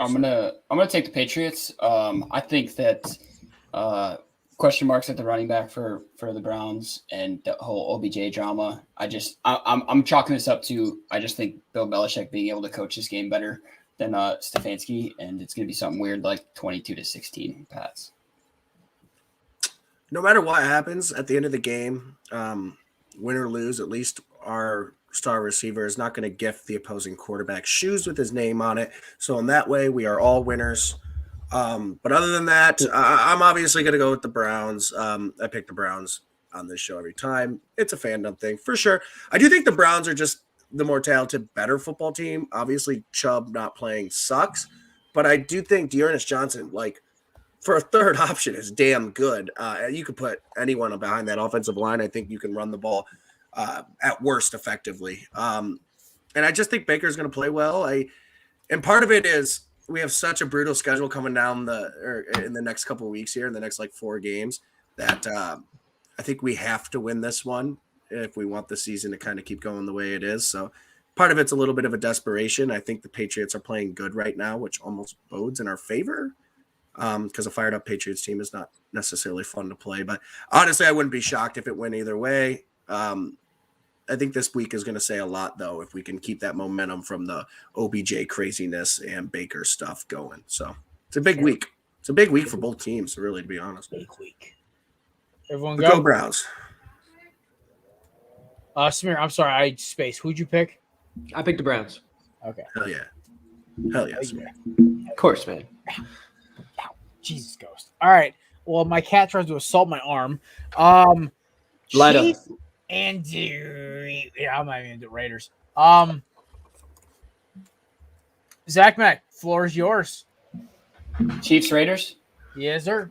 F: I'm gonna take the Patriots. I think that question marks at the running back for the Browns and the whole OBJ drama. I'm chalking this up to I just think Bill Belichick being able to coach this game better than Stefanski, and it's gonna be something weird like 22-16 Pats.
A: No matter what happens at the end of the game, win or lose, at least our star receiver is not going to gift the opposing quarterback shoes with his name on it. So in that way, we are all winners. But other than that, I'm obviously going to go with the Browns. I pick the Browns on this show every time. It's a fandom thing for sure. I do think the Browns are just the more talented, better football team. Obviously, Chubb not playing sucks, but I do think Dearness Johnson, like for a third option, is damn good. You could put anyone behind that offensive line. I think you can run the ball at worst effectively. And I just think Baker's going to play well. And part of it is we have such a brutal schedule coming down in the next couple of weeks here, in the next like 4 games, that I think we have to win this one if we want the season to kind of keep going the way it is. So part of it's a little bit of a desperation. I think the Patriots are playing good right now, which almost bodes in our favor, because a fired up Patriots team is not necessarily fun to play. But honestly, I wouldn't be shocked if it went either way. I think this week is going to say a lot, though, if we can keep that momentum from the OBJ craziness and Baker stuff going. So it's a big week. It's a big week for both teams, really, to be honest.
C: Big week. Everyone
A: Go Browns.
C: Samir, I'm sorry, I spaced. Who'd you pick?
G: I picked the Browns.
C: Okay.
A: Hell yeah. Hell yes.
G: Of course, man.
C: Ow. Jesus, Ghost. All right. Well, my cat tries to assault my arm.
G: Light up.
C: And I'm not even into Raiders. Zach Mack, floor is yours.
F: Chiefs Raiders.
C: Yes, sir.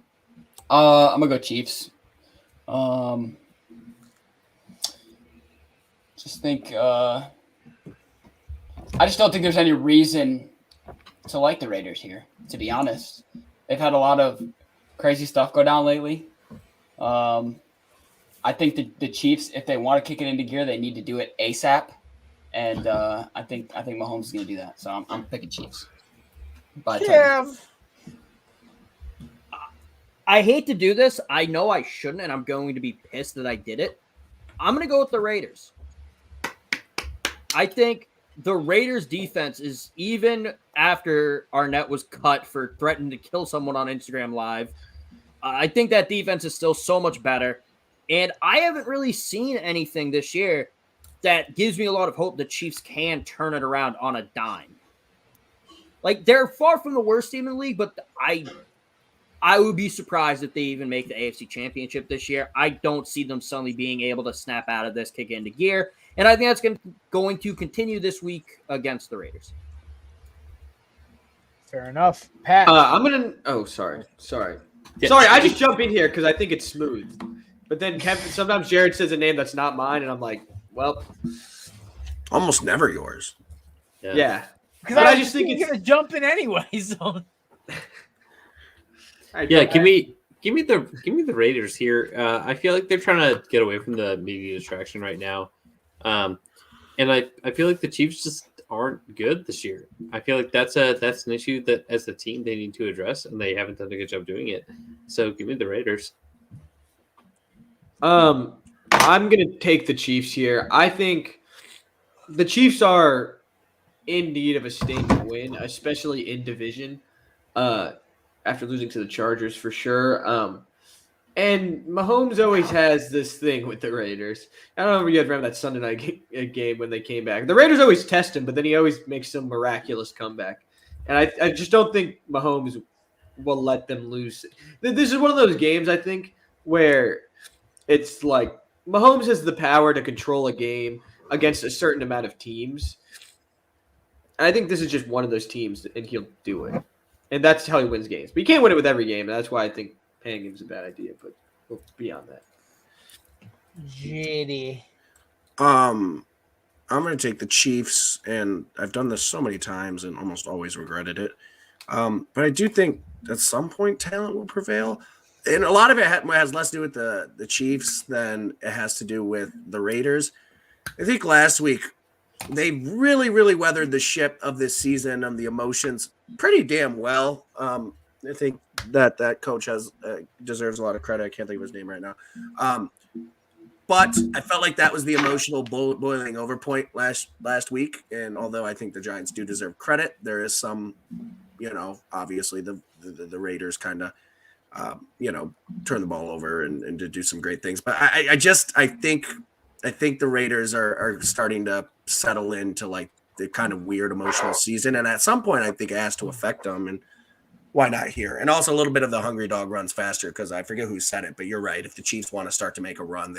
F: I'm gonna go Chiefs. Just think. I just don't think there's any reason to like the Raiders here. To be honest, they've had a lot of crazy stuff go down lately. I think the Chiefs, if they want to kick it into gear, they need to do it ASAP, and I think Mahomes is going to do that. So I'm picking Chiefs.
B: I hate to do this. I know I shouldn't, and I'm going to be pissed that I did it. I'm going to go with the Raiders. I think the Raiders' defense is, even after Arnett was cut for threatening to kill someone on Instagram Live, I think that defense is still so much better. And I haven't really seen anything this year that gives me a lot of hope the Chiefs can turn it around on a dime. Like, they're far from the worst team in the league, but I would be surprised if they even make the AFC Championship this year. I don't see them suddenly being able to snap out of this, kick into gear. And I think that's going to continue this week against the Raiders.
C: Fair enough. Pat.
G: I'm going to – oh, sorry.
H: Yeah.
G: Sorry, I just jump in here because I think it's smooth. But then sometimes Jared says a name that's not mine, and I'm like, well.
A: Almost never yours.
G: Yeah.
C: Because
G: I
C: just think it's going to jump in anyway. So.
G: Right,
H: yeah, give me the Raiders here. I feel like they're trying to get away from the media distraction right now. And I feel like the Chiefs just aren't good this year. I feel like that's an issue that as a team they need to address, and they haven't done a good job doing it. So give me the Raiders.
G: I'm going to take the Chiefs here. I think the Chiefs are in need of a statement win, especially in division, after losing to the Chargers for sure. And Mahomes always has this thing with the Raiders. I don't know if you guys remember that Sunday night game when they came back. The Raiders always test him, but then he always makes some miraculous comeback. And I just don't think Mahomes will let them lose. This is one of those games, I think, where it's like Mahomes has the power to control a game against a certain amount of teams. And I think this is just one of those teams, and he'll do it. And that's how he wins games. But you can't win it with every game, and that's why I think paying him is a bad idea. But we'll be on that.
C: JD.
A: I'm going to take the Chiefs, and I've done this so many times and almost always regretted it. But I do think at some point talent will prevail. And a lot of it has less to do with the Chiefs than it has to do with the Raiders. I think last week they really, really weathered the ship of this season of the emotions pretty damn well. I think that coach deserves a lot of credit. I can't think of his name right now. But I felt like that was the emotional boiling over point last week. And although I think the Giants do deserve credit, there is some, obviously the Raiders kind of, turn the ball over and to do some great things. But I think the Raiders are starting to settle into like the kind of weird emotional season. And at some point, I think it has to affect them. And why not here? And also a little bit of the hungry dog runs faster, because I forget who said it, but you're right. If the Chiefs want to start to make a run,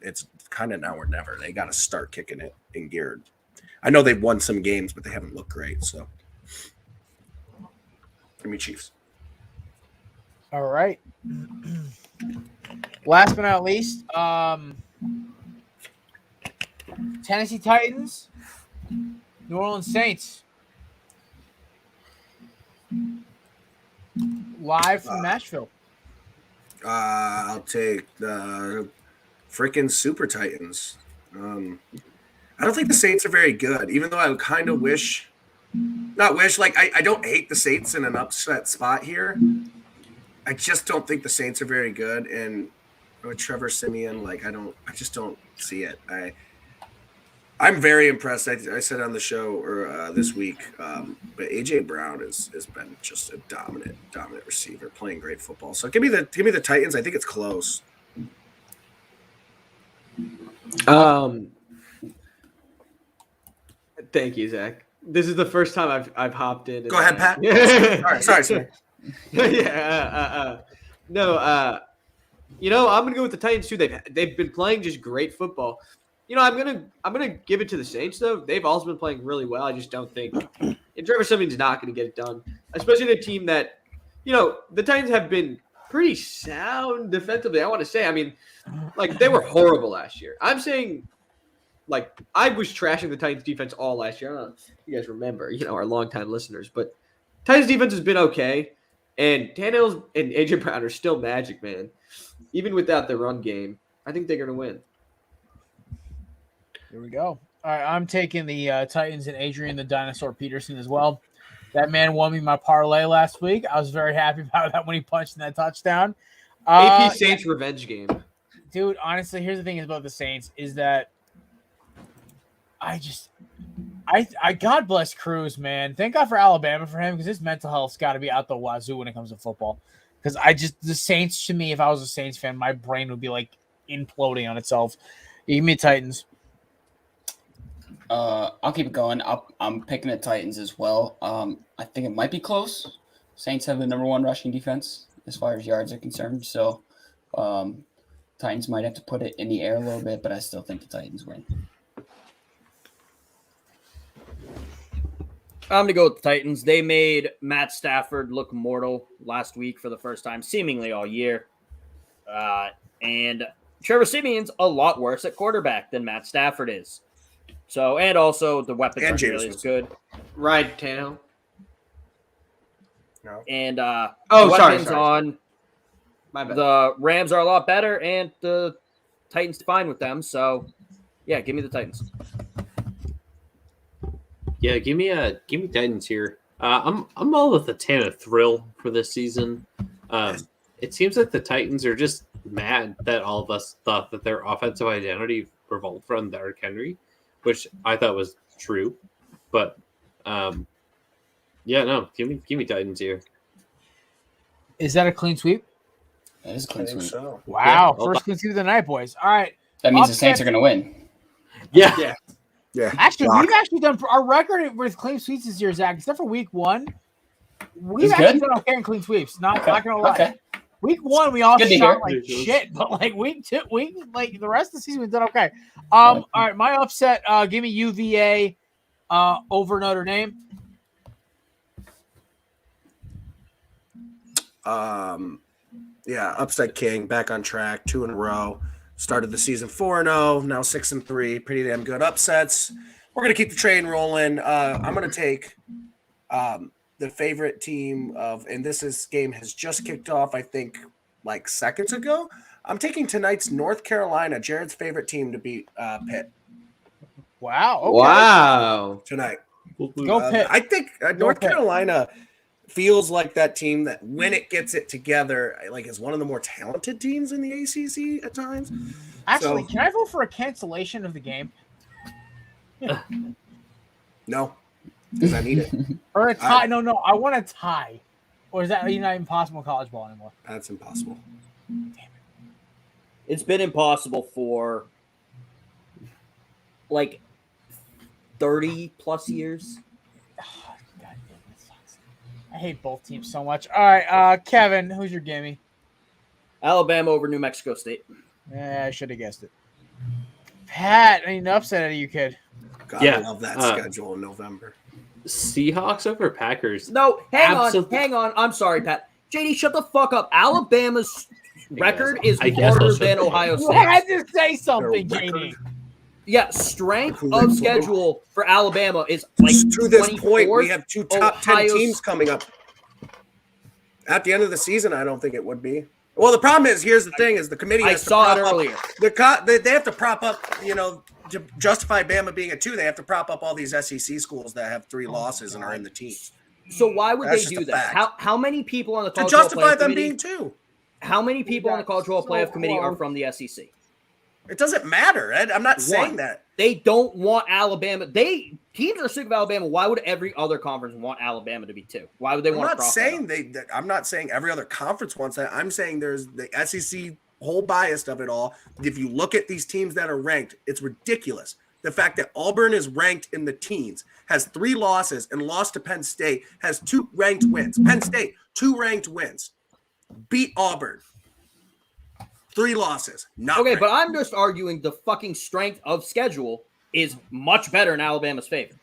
A: it's kind of now or never. They got to start kicking it in gear. I know they've won some games, but they haven't looked great. So, give me Chiefs.
C: All right. Last but not least, Tennessee Titans, New Orleans Saints. Live from Nashville.
A: I'll take the freaking Super Titans. I don't think the Saints are very good, even though I would kind of I don't hate the Saints in an upset spot here. I just don't think the Saints are very good. And with Trevor Siemian, I just don't see it. I'm very impressed. I said on the show this week, but AJ Brown has been just a dominant receiver, playing great football. So give me the Titans. I think it's close.
G: Thank you, Zach. This is the first time I've hopped in.
A: Go ahead, Pat. All right, sorry.
G: Yeah. No. I'm gonna go with the Titans too. They've been playing just great football. I'm gonna give it to the Saints though. They've also been playing really well. I just don't think and Trevor Siemian's not gonna get it done, especially in a team that, the Titans have been pretty sound defensively. I want to say, they were horrible last year. I'm saying, I was trashing the Titans defense all last year. I don't know if you guys remember, our longtime listeners, but Titans defense has been okay, and Tannehill and AJ Brown are still magic, man. Even without the run game, I think they're gonna win.
C: Here we go. All right, I'm taking the Titans and Adrian the Dinosaur Peterson as well. That man won me my parlay last week. I was very happy about that when he punched in that touchdown.
G: AP Saints revenge game.
C: Dude, honestly, here's the thing about the Saints is that I God bless Cruz, man. Thank God for Alabama for him, because his mental health's got to be out the wazoo when it comes to football. Because the Saints, to me, if I was a Saints fan, my brain would be imploding on itself. Give me Titans.
F: I'll keep it going. I'm picking the Titans as well. I think it might be close. Saints have the number one rushing defense as far as yards are concerned. So Titans might have to put it in the air a little bit, but I still think the Titans win.
B: I'm going to go with the Titans. They made Matt Stafford look mortal last week for the first time, seemingly all year. And Trevor Siemian's a lot worse at quarterback than Matt Stafford is. So, and also the weapons are really as good.
G: Ryan Tannehill.
A: No.
B: And
G: sorry.
B: on
G: My bad.
B: the Rams are a lot better, and the Titans fine with them. So, yeah, give me the Titans.
H: Yeah, give me Titans here. I'm all with the Tana thrill for this season. It seems like the Titans are just mad that all of us thought that their offensive identity revolved around Derrick Henry, which I thought was true. But give me Titans here.
C: Is that a clean sweep?
F: That is a clean sweep.
A: So.
C: Wow,
H: Yeah.
C: first clean sweep of the night, boys. All right.
F: That means the Saints are going to win.
H: Yeah.
A: Yeah.
C: Actually, we've actually done our record with clean sweeps this year, Zach, except for week one. We've
F: It's
C: actually
F: good?
C: done okay in clean sweeps. Not gonna lie.
F: Okay.
C: Week 1, we all
F: Good to
C: shot
F: hear.
C: like shit, but like week 2, like the rest of the season, we did okay. All right, my upset. Give me UVA over Notre Dame.
A: Yeah, upset king, back on track, 2 in a row. Started the season 4-0, now 6-3. Pretty damn good upsets. We're gonna keep the train rolling. I'm gonna take the favorite team of, and this game has just kicked off, I think, like seconds ago. I'm taking tonight's North Carolina, Jared's favorite team, to beat Pitt
C: Wow. Okay.
G: Wow.
A: tonight.
C: Go Pitt.
A: I think North
C: Pitt.
A: Carolina feels like that team that when it gets it together, like is one of the more talented teams in the ACC at times.
C: Actually,
A: So-
C: can I vote for a cancellation of the game
A: No, because I need it.
C: or a tie? No, I want a tie. Or is that not even possible in college ball anymore?
A: That's impossible.
B: It's been impossible for like 30 plus years.
C: God damn, that sucks. I hate both teams so much. All right, Kevin, who's your gimme?
B: Alabama over New Mexico State.
C: Yeah, I should have guessed it. Pat, I need an upset out of you, kid.
A: God,
H: Yeah,
A: I love that
H: uh,
A: schedule in November.
H: Seahawks over Packers.
B: No,
H: Absolute-
B: hang on. I'm sorry, Pat. JD, shut the fuck up. Alabama's record is
H: I guess
B: harder
H: I'll shut
B: than
H: the-
B: Ohio
C: You had
B: State.
C: to say something,
A: Their
C: JD.
B: Yeah, strength of schedule for Alabama is like
A: To this point,
B: 24th.
A: we have 2 top 10
B: Ohio
A: teams coming up. At the end of the season, I don't think it would be. Well, the problem is, here's the thing: is the committee
B: I
A: has to
B: saw it
A: prop up-
B: earlier.
A: They have to prop up, to justify Bama being a 2. They have to prop up all these SEC schools that have 3 losses and are in the team
B: So why would
A: That's
B: they
A: just
B: do
A: a
B: that?
A: fact.
B: How many people on the
A: to
B: college football
A: justify
B: playoff
A: them
B: committee?
A: being 2.
B: How many people on the college football playoff
C: So
B: committee are
C: close.
B: from the SEC?
A: It doesn't matter, Ed. I'm not saying
B: One.
A: that.
B: They don't want Alabama. Teams are sick of Alabama. Why would every other conference want Alabama to be 2? Why would they
A: I'm
B: want to
A: not
B: prop
A: saying
B: that up?
A: I'm not saying every other conference wants that. I'm saying there's the SEC whole bias of it all. If you look at these teams that are ranked, it's ridiculous. The fact that Auburn is ranked in the teens, has 3 losses, and lost to Penn State, has 2 ranked wins. Penn State, 2 ranked wins. Beat Auburn. 3 losses. Not
B: Okay,
A: ranked.
B: but I'm just arguing the fucking strength of schedule is much better in Alabama's favor.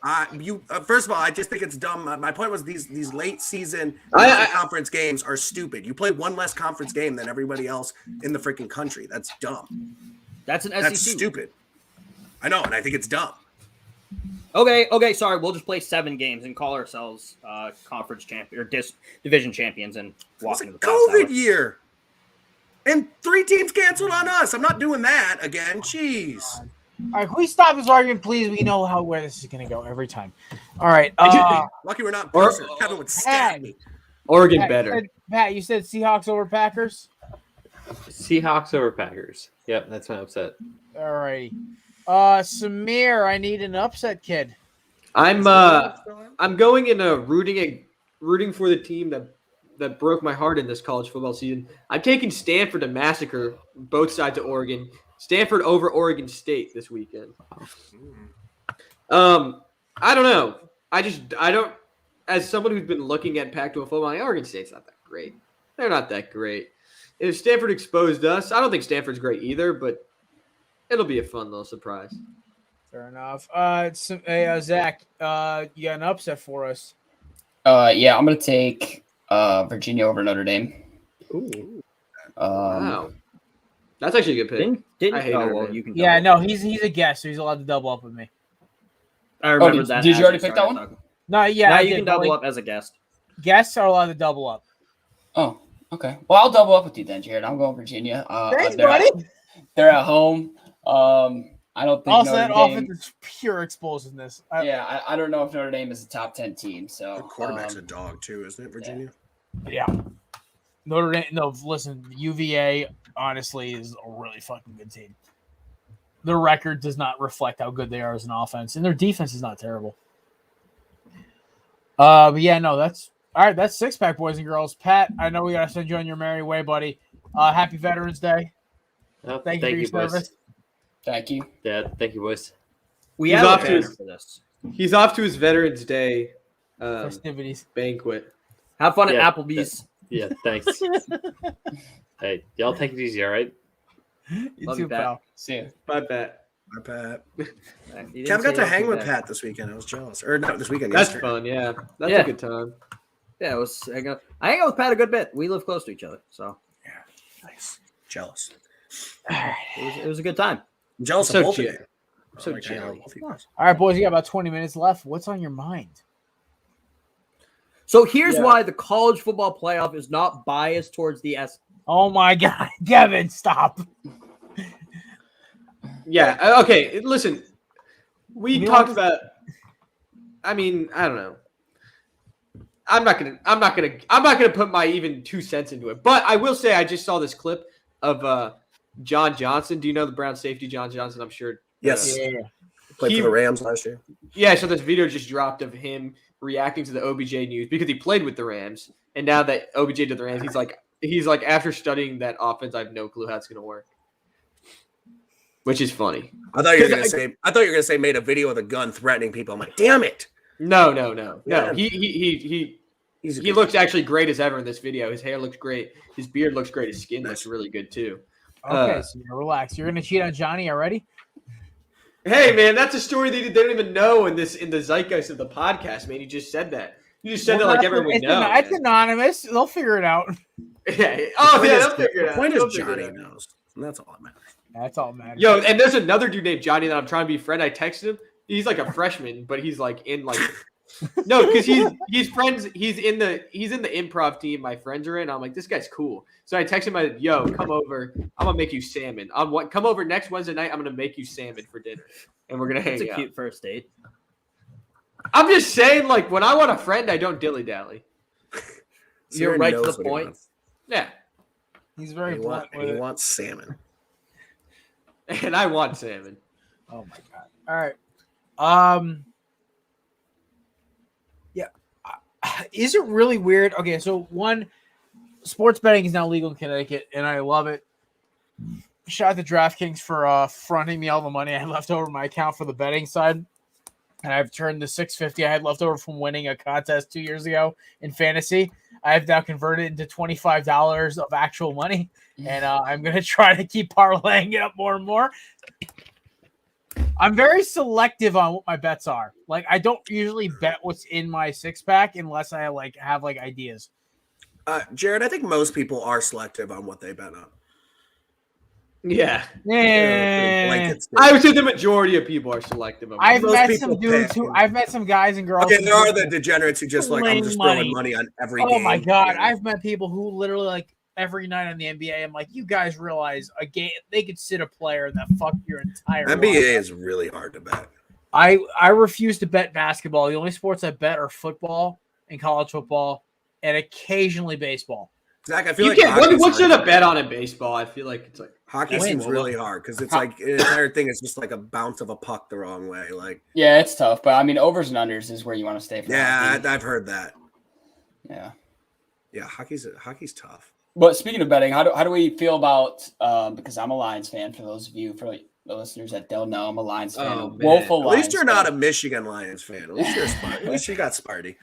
A: First of all, I just think it's dumb. My point was these late season conference games are stupid. You play 1 less conference game than everybody else in the freaking country. That's dumb.
B: That's an SEC.
A: That's stupid. I know, and I think it's dumb.
B: Okay, sorry. We'll just play 7 games and call ourselves conference champion or division champions and walk
A: It's a
B: into the playoffs that
A: COVID
B: way.
A: year. And 3 teams canceled on us. I'm not doing that again. Jeez.
C: All right, can we stop this argument, please? We know where this is going to go every time. All right.
A: Lucky we're not in person. Kevin would stab me.
G: Oregon
C: Pat,
G: better.
C: Pat, you said Seahawks over Packers?
H: Seahawks over Packers. Yep, that's my upset.
C: All righty. Samir, I need an upset, kid.
G: I'm going in a rooting for the team that broke my heart in this college football season. I'm taking Stanford to massacre both sides of Oregon. Stanford over Oregon State this weekend. I don't know. I don't. As someone who's been looking at Pac-12 football, Oregon State's not that great. They're not that great. If Stanford exposed us, I don't think Stanford's great either, but it'll be a fun little surprise.
C: Fair enough. Zach, you got an upset for us.
F: Yeah, I'm gonna take Virginia over Notre Dame.
H: Ooh.
G: Wow, that's actually a good pick.
B: Didn't
G: I hate
B: oh,
G: Notre
B: well,
G: Dame.
B: you can
C: Yeah,
B: double
C: no,
B: up.
C: he's a guest, so he's allowed to double up with me.
B: I remember
F: did-
B: that.
F: did you
B: as
F: already
B: we
F: pick
B: started
F: that one?
B: talking.
C: No, yeah,
B: Now
C: I
B: you
C: did,
B: can
C: but,
B: double
C: like,
B: up as a guest.
C: Guests are allowed to double up.
F: Oh, okay. Well, I'll double up with you then, Jared. I'm going Virginia.
C: Thanks,
F: they're
C: buddy.
F: They're at home. I don't think
C: Also,
F: Notre
C: that
F: Dame.
C: offense is pure explosiveness.
F: Yeah, I don't know if Notre Dame is a top 10 team.
A: The
F: So
A: quarterback's a dog, too, isn't it, Virginia?
C: Yeah. Notre Dame. No, listen, UVA honestly is a really fucking good team. Their record does not reflect how good they are as an offense, and their defense is not terrible. But yeah, no, that's all right. That's 6-pack, boys and girls. Pat, I know we gotta send you on your merry way, buddy. Happy Veterans Day.
H: Oh,
C: Thank you for your
H: boys.
C: service.
F: thank you.
H: Dad, thank you, boys.
B: We
G: He's
B: have
G: off
B: a
G: to
B: banner
G: his-
B: for this.
G: He's off to his Veterans Day
C: Festivities.
G: banquet.
B: Have fun
H: Yeah,
B: at Applebee's.
H: Yeah, thanks. Hey, y'all take it easy, all right?
C: You
B: Love
C: too,
B: you, Pat.
C: pal.
F: See ya.
G: Bye, Pat.
A: My Pat.
B: You didn't
A: Kev got
B: say
A: to hang
B: anything
A: with
B: bad.
A: Pat this weekend. I was jealous. Or no, this weekend.
G: That's
A: yesterday.
G: fun. Yeah, that's
B: Yeah.
G: a good time.
B: Yeah, it was. I hang out with Pat a good bit. We live close to each other, so
A: Nice. Jealous.
B: it was a good time.
A: I'm jealous
G: So
A: of both
G: chill.
A: of you.
G: So
A: I like hanging out with
G: jelly.
A: both of you guys.
C: All right, boys, you got about 20 minutes left. What's on your mind?
B: So here's
G: Yeah.
B: why the college football playoff is not biased towards the S.
C: Oh my God, Kevin, stop.
G: Yeah. Okay. Listen, we
C: You know
G: talked
C: what?
G: about. I mean, I don't know. I'm not gonna put my even 2 cents into it. But I will say I just saw this clip of John Johnson. Do you know the Brown safety John Johnson? I'm sure.
A: Yes.
C: Yeah.
A: Played
G: He-
A: for the Rams last year.
G: Yeah. So this video just dropped of him reacting to the OBJ news because he played with the Rams, and now that OBJ did the Rams, he's like after studying that offense, I have no clue how it's gonna work. Which is funny.
A: I thought you were gonna say made a video with a gun threatening people. I'm like, damn it.
G: No.
A: Yeah.
G: He looks actually great as ever in this video. His hair looks great. His beard looks great. His skin looks really good too.
C: Okay, so you're relaxed. You're gonna cheat on Johnny already?
G: Hey man, that's a story they don't even know in the zeitgeist of the podcast. Man, you just said that. You just said that like everyone would know.
C: It's anonymous. They'll figure it out.
G: Yeah. Oh yeah, they'll figure it
A: The
G: out.
A: point
G: They'll
A: is
G: figure it
A: Johnny
G: out.
A: knows. And that's all that matters.
C: That's all that matters.
G: Yo, and there's another dude named Johnny that I'm trying to be friend. I texted him. He's like a freshman, but he's like in like no, because he's friends. He's in the improv team my friends are in. I'm like, this guy's cool. So I text him, yo, come over. I'm gonna make you salmon. Come over next Wednesday night. I'm gonna make you salmon for dinner, and we're gonna hang
B: It's a
G: out.
B: cute first date.
G: I'm just saying, like when I want a friend, I don't dilly dally.
B: You're
A: Sarah
B: right to
A: knows
B: the
A: what he
B: point.
A: wants.
G: Yeah,
C: He's very
A: He,
C: blunt with
A: he
C: it.
A: wants salmon.
G: and I want salmon.
C: Oh my God. All right. Yeah. Is it really weird? Okay, so one, sports betting is now legal in Connecticut, and I love it. Shout out to DraftKings for fronting me all the money I had left over in my account for the betting side. And I've turned the $650 I had left over from winning a contest 2 years ago in fantasy. I have now converted into $25 of actual money, and I'm going to try to keep parlaying it up more and more. I'm very selective on what my bets are. Like, I don't usually bet what's in my six pack unless I have ideas.
A: Jared, I think most people are selective on what they bet on.
G: Yeah,
C: Yeah.
A: Blanket
G: I would say the majority of people are selective.
C: I've
A: Most
C: met
A: people
C: some dudes
A: pick.
C: who I've met some guys and girls.
A: Okay, there
C: who
A: are the degenerates who just like, I'm
C: Laying
A: just
C: money.
A: throwing money on every
C: Oh
A: game.
C: my God.
A: Yeah.
C: I've met people who literally like every night on the NBA. I'm like, you guys realize a game they could sit a player that fuck your entire
A: NBA
C: life.
A: is really hard to bet.
C: I refuse to bet basketball. The only sports I bet are football and college football and occasionally baseball.
A: Zach, I feel
G: You
A: like
G: can't.
A: hockey's
G: What's
A: hard
G: there
A: to
G: to bet on in baseball? I feel like it's like
A: Hockey seems really hard because it's like the entire thing is just like a bounce of a puck the wrong way. Like,
F: Yeah, it's tough, but I mean, overs and unders is where you want to stay. For
A: yeah,
F: hockey.
A: I've heard that.
F: Yeah.
A: Yeah, hockey's tough.
F: But speaking of betting, how do we feel about? Because I'm a Lions fan. For those of you, for the listeners that don't know, I'm a Lions fan.
G: Oh, man.
F: Woeful
A: At
F: Lions
A: least you're
F: fan.
A: not a Michigan Lions fan. At least you're Sparty. At least you got Sparty.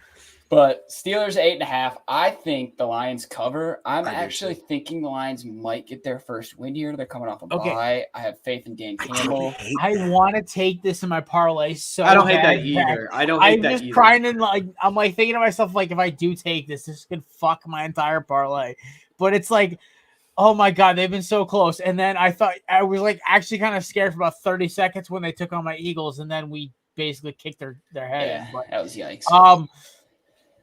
F: But Steelers 8.5. I think the Lions cover. I'm
A: I do
F: actually
A: too.
F: thinking the Lions might get their first win here. They're coming off a
C: Okay.
F: bye. I have faith in Dan
A: I
F: Campbell.
A: hate
C: I want to take this in my parlay so
G: I don't hate
C: bad,
G: that either. I don't
C: I'm
G: hate that
C: just
G: either.
C: trying to I'm like thinking to myself, like, if I do take this could fuck my entire parlay. But it's like, oh my God, they've been so close. And then I thought I was like actually kind of scared for about 30 seconds when they took on my Eagles, and then we basically kicked their head
F: Yeah,
C: in. But
F: that was yikes.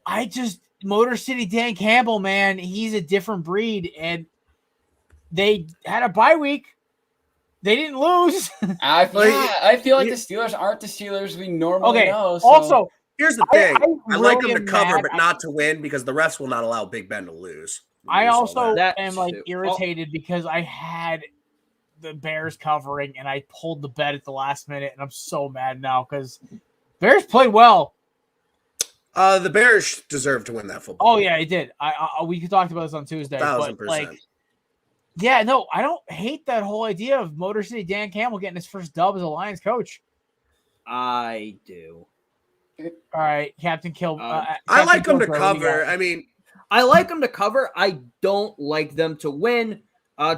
C: I just Motor City Dan Campbell, man, he's a different breed, and they had a bye week. They didn't lose.
F: I feel like the Steelers aren't the Steelers we normally
C: Okay.
F: know. So.
C: Also,
A: Here's the thing. I like
C: really
A: them to
C: am
A: cover,
C: mad.
A: but not to win because the refs will not allow Big Ben to lose.
C: I
A: Lose all
C: also
A: that.
C: am like irritated because I had the Bears covering and I pulled the bet at the last minute, and I'm so mad now because Bears played well.
A: The Bears deserve to win that football.
C: Oh yeah, I did. We talked about this on Tuesday. But
A: 1,000%.
C: like, yeah, no, I don't hate that whole idea of Motor City Dan Campbell getting his first dub as a Lions coach.
B: I do.
C: All right, Captain Kill.
A: I like them to
C: Killjoy, what do you
A: cover.
C: got?
A: I mean,
B: I like them to cover. I don't like them to win.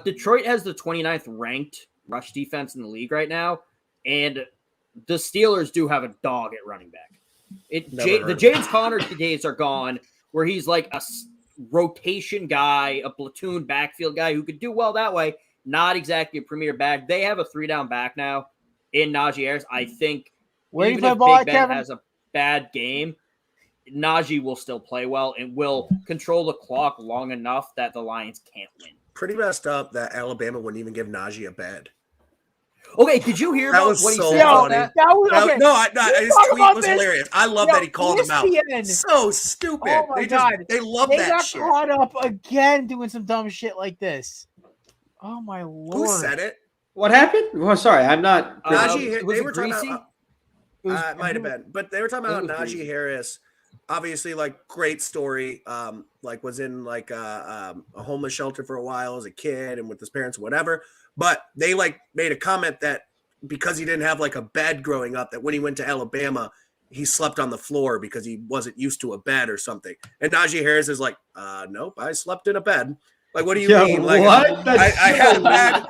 B: Detroit has the 29th ranked rush defense in the league right now, and the Steelers do have a dog at running back. The James Conner days are gone, where he's like a rotation guy, a platoon backfield guy who could do well that way. Not exactly a premier back. They have a 3-down back now in Najee Harris. I think
C: Where do you
B: even
C: play
B: if
C: ball
B: Big
C: at,
B: Ben
C: Kevin?
B: has a bad game, Najee will still play well and will control the clock long enough that the Lions can't win.
A: Pretty messed up that Alabama wouldn't even give Najee a bed.
B: Okay, did you hear
A: That
B: about
A: was
B: what he
A: so
B: said about
A: funny.
B: that?
C: That was, okay.
A: No, his
C: talk
A: tweet
C: about
A: was
C: this.
A: hilarious. I love that he called him out.
C: ESPN.
A: So stupid.
C: Oh my God.
A: They love
C: They
A: that
C: got
A: shit.
C: caught up again doing some dumb shit like this. Oh my lord!
A: Who said it?
G: What happened? Well, sorry, I'm not.
A: Najee,
B: was
A: they
B: it
A: were talking
B: Greasy?
A: about. It might have been, but they were talking about
B: It was
A: Najee
B: Greasy.
A: Harris. Obviously, like great story. Like was in like a homeless shelter for a while as a kid and with his parents, whatever. But they like made a comment that because he didn't have like a bed growing up, that when he went to Alabama, he slept on the floor because he wasn't used to a bed or something. And Najee Harris is like, nope, I slept in a bed. Like, what do you mean? Like,
G: what?
A: I had a bed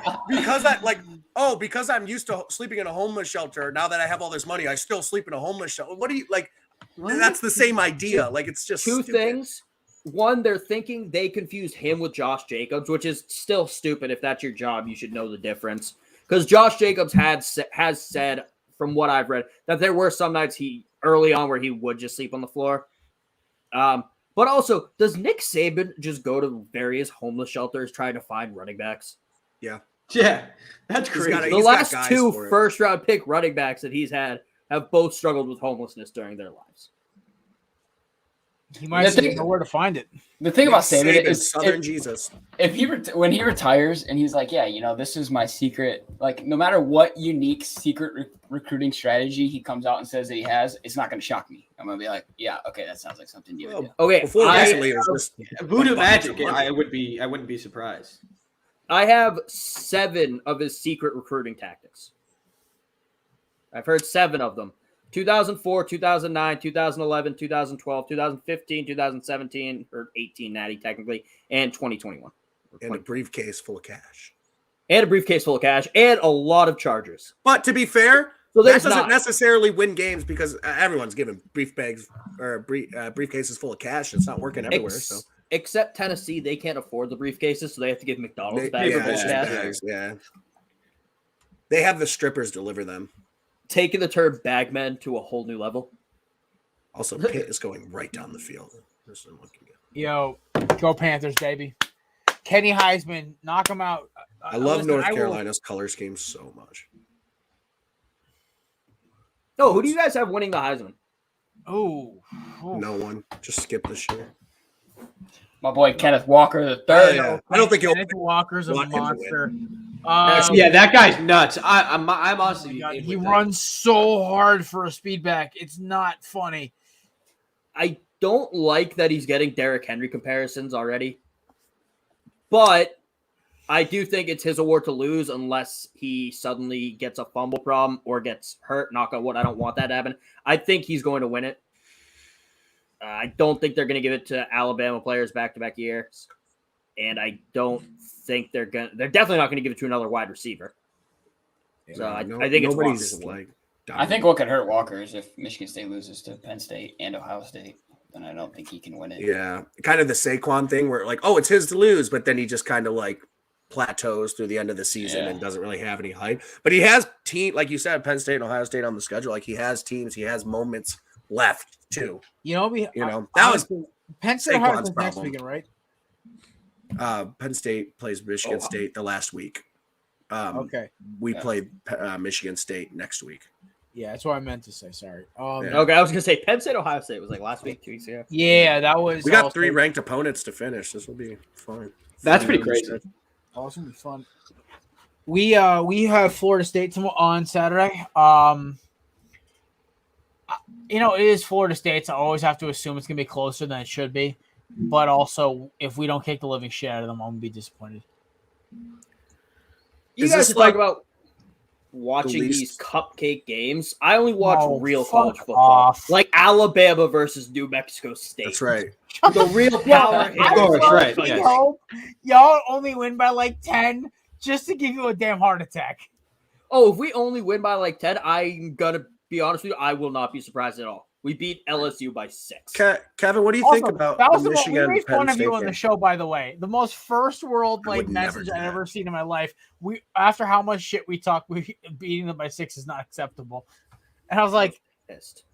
A: because I'm used to sleeping in a homeless shelter. Now that I have all this money, I still sleep in a homeless shelter. What do you like? That's the same idea. Like, it's just
B: Two
A: stupid.
B: things. One, they're thinking they confused him with Josh Jacobs, which is still stupid. If that's your job, you should know the difference. Because Josh Jacobs has said, from what I've read, that there were some nights early on where he would just sleep on the floor. But also, does Nick Saban just go to various homeless shelters trying to find running backs?
A: Yeah.
G: Yeah, that's
A: He's
G: crazy.
A: got a-
B: The
A: He's got
B: last
A: guys
B: two
A: for it.
B: first-round pick running backs that he's had have both struggled with homelessness during their lives.
C: He might
F: The
C: still
F: thing-
C: know where to find it.
F: The thing about Saban
A: Saban,
F: is
A: Southern Jesus.
F: if when he retires and he's like, yeah, this is my secret. Like, no matter what unique secret recruiting strategy he comes out and says that he has, it's not going to shock me. I'm going to be like, yeah, okay, that sounds like something you would do.
B: Okay,
A: Before recently, it was just
G: Voodoo
A: a bunch of
G: magic.
A: money.
G: I wouldn't be surprised.
B: I have 7 of his secret recruiting tactics. I've heard 7 of them. 2004, 2009, 2011, 2012, 2015, 2017, or 18 natty technically, and 2021.
A: And a briefcase full of cash.
B: And a briefcase full of cash, and a lot of chargers.
A: But to be fair,
B: So
A: that
B: there's
A: doesn't
B: not.
A: necessarily win games because everyone's given briefcases full of cash. It's not working everywhere. So
B: Except Tennessee, they can't afford the briefcases, so they have to give McDonald's
A: They-
B: bags
A: yeah,
B: full of
A: it's just
B: cash.
A: bags, yeah. They have the strippers deliver them.
B: Taking the term bagmen to a whole new level.
A: Also, Pitt is going right down the field. This I'm looking at.
C: Yo, go Panthers, baby! Kenny Heisman, knock him out.
A: I love
C: Listen,
A: North
C: I will-
A: Carolina's color scheme so much.
B: No, who do you guys have winning the Heisman?
C: Oh,
A: No one. Just skip the shit.
F: My boy Kenneth Walker the
A: Oh,
F: third.
A: yeah. I don't think he'll.
C: Kenneth Walker's a
A: want him to
C: monster.
G: Yeah, that guy's nuts. I'm honestly.
C: God, he runs so hard for a speed back. It's not funny.
B: I don't like that he's getting Derrick Henry comparisons already. But I do think it's his award to lose unless he suddenly gets a fumble problem or gets hurt. Knock on wood. I don't want that to happen. I think he's going to win it. I don't think they're going to give it to Alabama players back-to-back years. And I don't think they're definitely not going to give it to another wide receiver. So I think it's
A: nobody's
B: Walker's
A: like.
F: I think what could hurt Walker is if Michigan State loses to Penn State and Ohio State, then I don't think he can win it.
A: Yeah, kind of the Saquon thing where like, oh, it's his to lose, but then he just kind of like plateaus through the end of the season and doesn't really have any hype. But he has like you said, Penn State and Ohio State on the schedule. Like he has teams, he has moments left too. That was
C: Penn State
A: Saquon's
C: Ohio State's next
A: problem.
C: weekend, right?
A: Penn State plays Michigan State the last week.
C: Okay.
A: We played Michigan State next week.
C: Yeah, that's what I meant to say. Sorry.
A: Yeah.
B: Okay, I was going to say Penn State, Ohio State was like last week, 2 weeks ago.
C: Yeah, that was.
A: We got
C: also-
A: 3 ranked opponents to finish. This will be fun.
G: That's pretty crazy.
C: Oh, it's gonna be fun. We have Florida State on Saturday. It is Florida State, so I always have to assume it's gonna be closer than it should be. But also, if we don't kick the living shit out of them, I'm gonna be disappointed.
B: You
A: Is
B: guys
A: this
B: should talk about watching
A: least-
B: these cupcake games. I only watch
C: Oh,
B: real
C: fuck
B: college football,
C: off.
B: like Alabama versus New Mexico State.
A: That's right.
B: The real
C: Yeah,
B: power.
G: Of course,
C: I
G: right,
C: really
G: yes.
C: hope y'all only win by like 10 just to give you a damn heart attack.
B: Oh, if we only win by like 10, I'm gonna be honest with you. I will not be surprised at all. We beat LSU by 6.
A: Kevin, what do you think
C: Also,
A: about
C: that was
A: the
C: we
A: Michigan
C: made
A: Penn
C: fun of
A: State
C: you on
A: game?
C: the show, by the way. The most first world
A: I
C: like
A: would never
C: message
A: do
C: I've
A: that.
C: ever seen in my life. We after how much shit we talk, we beating them by 6 is not acceptable. And I was like,
B: Pissed.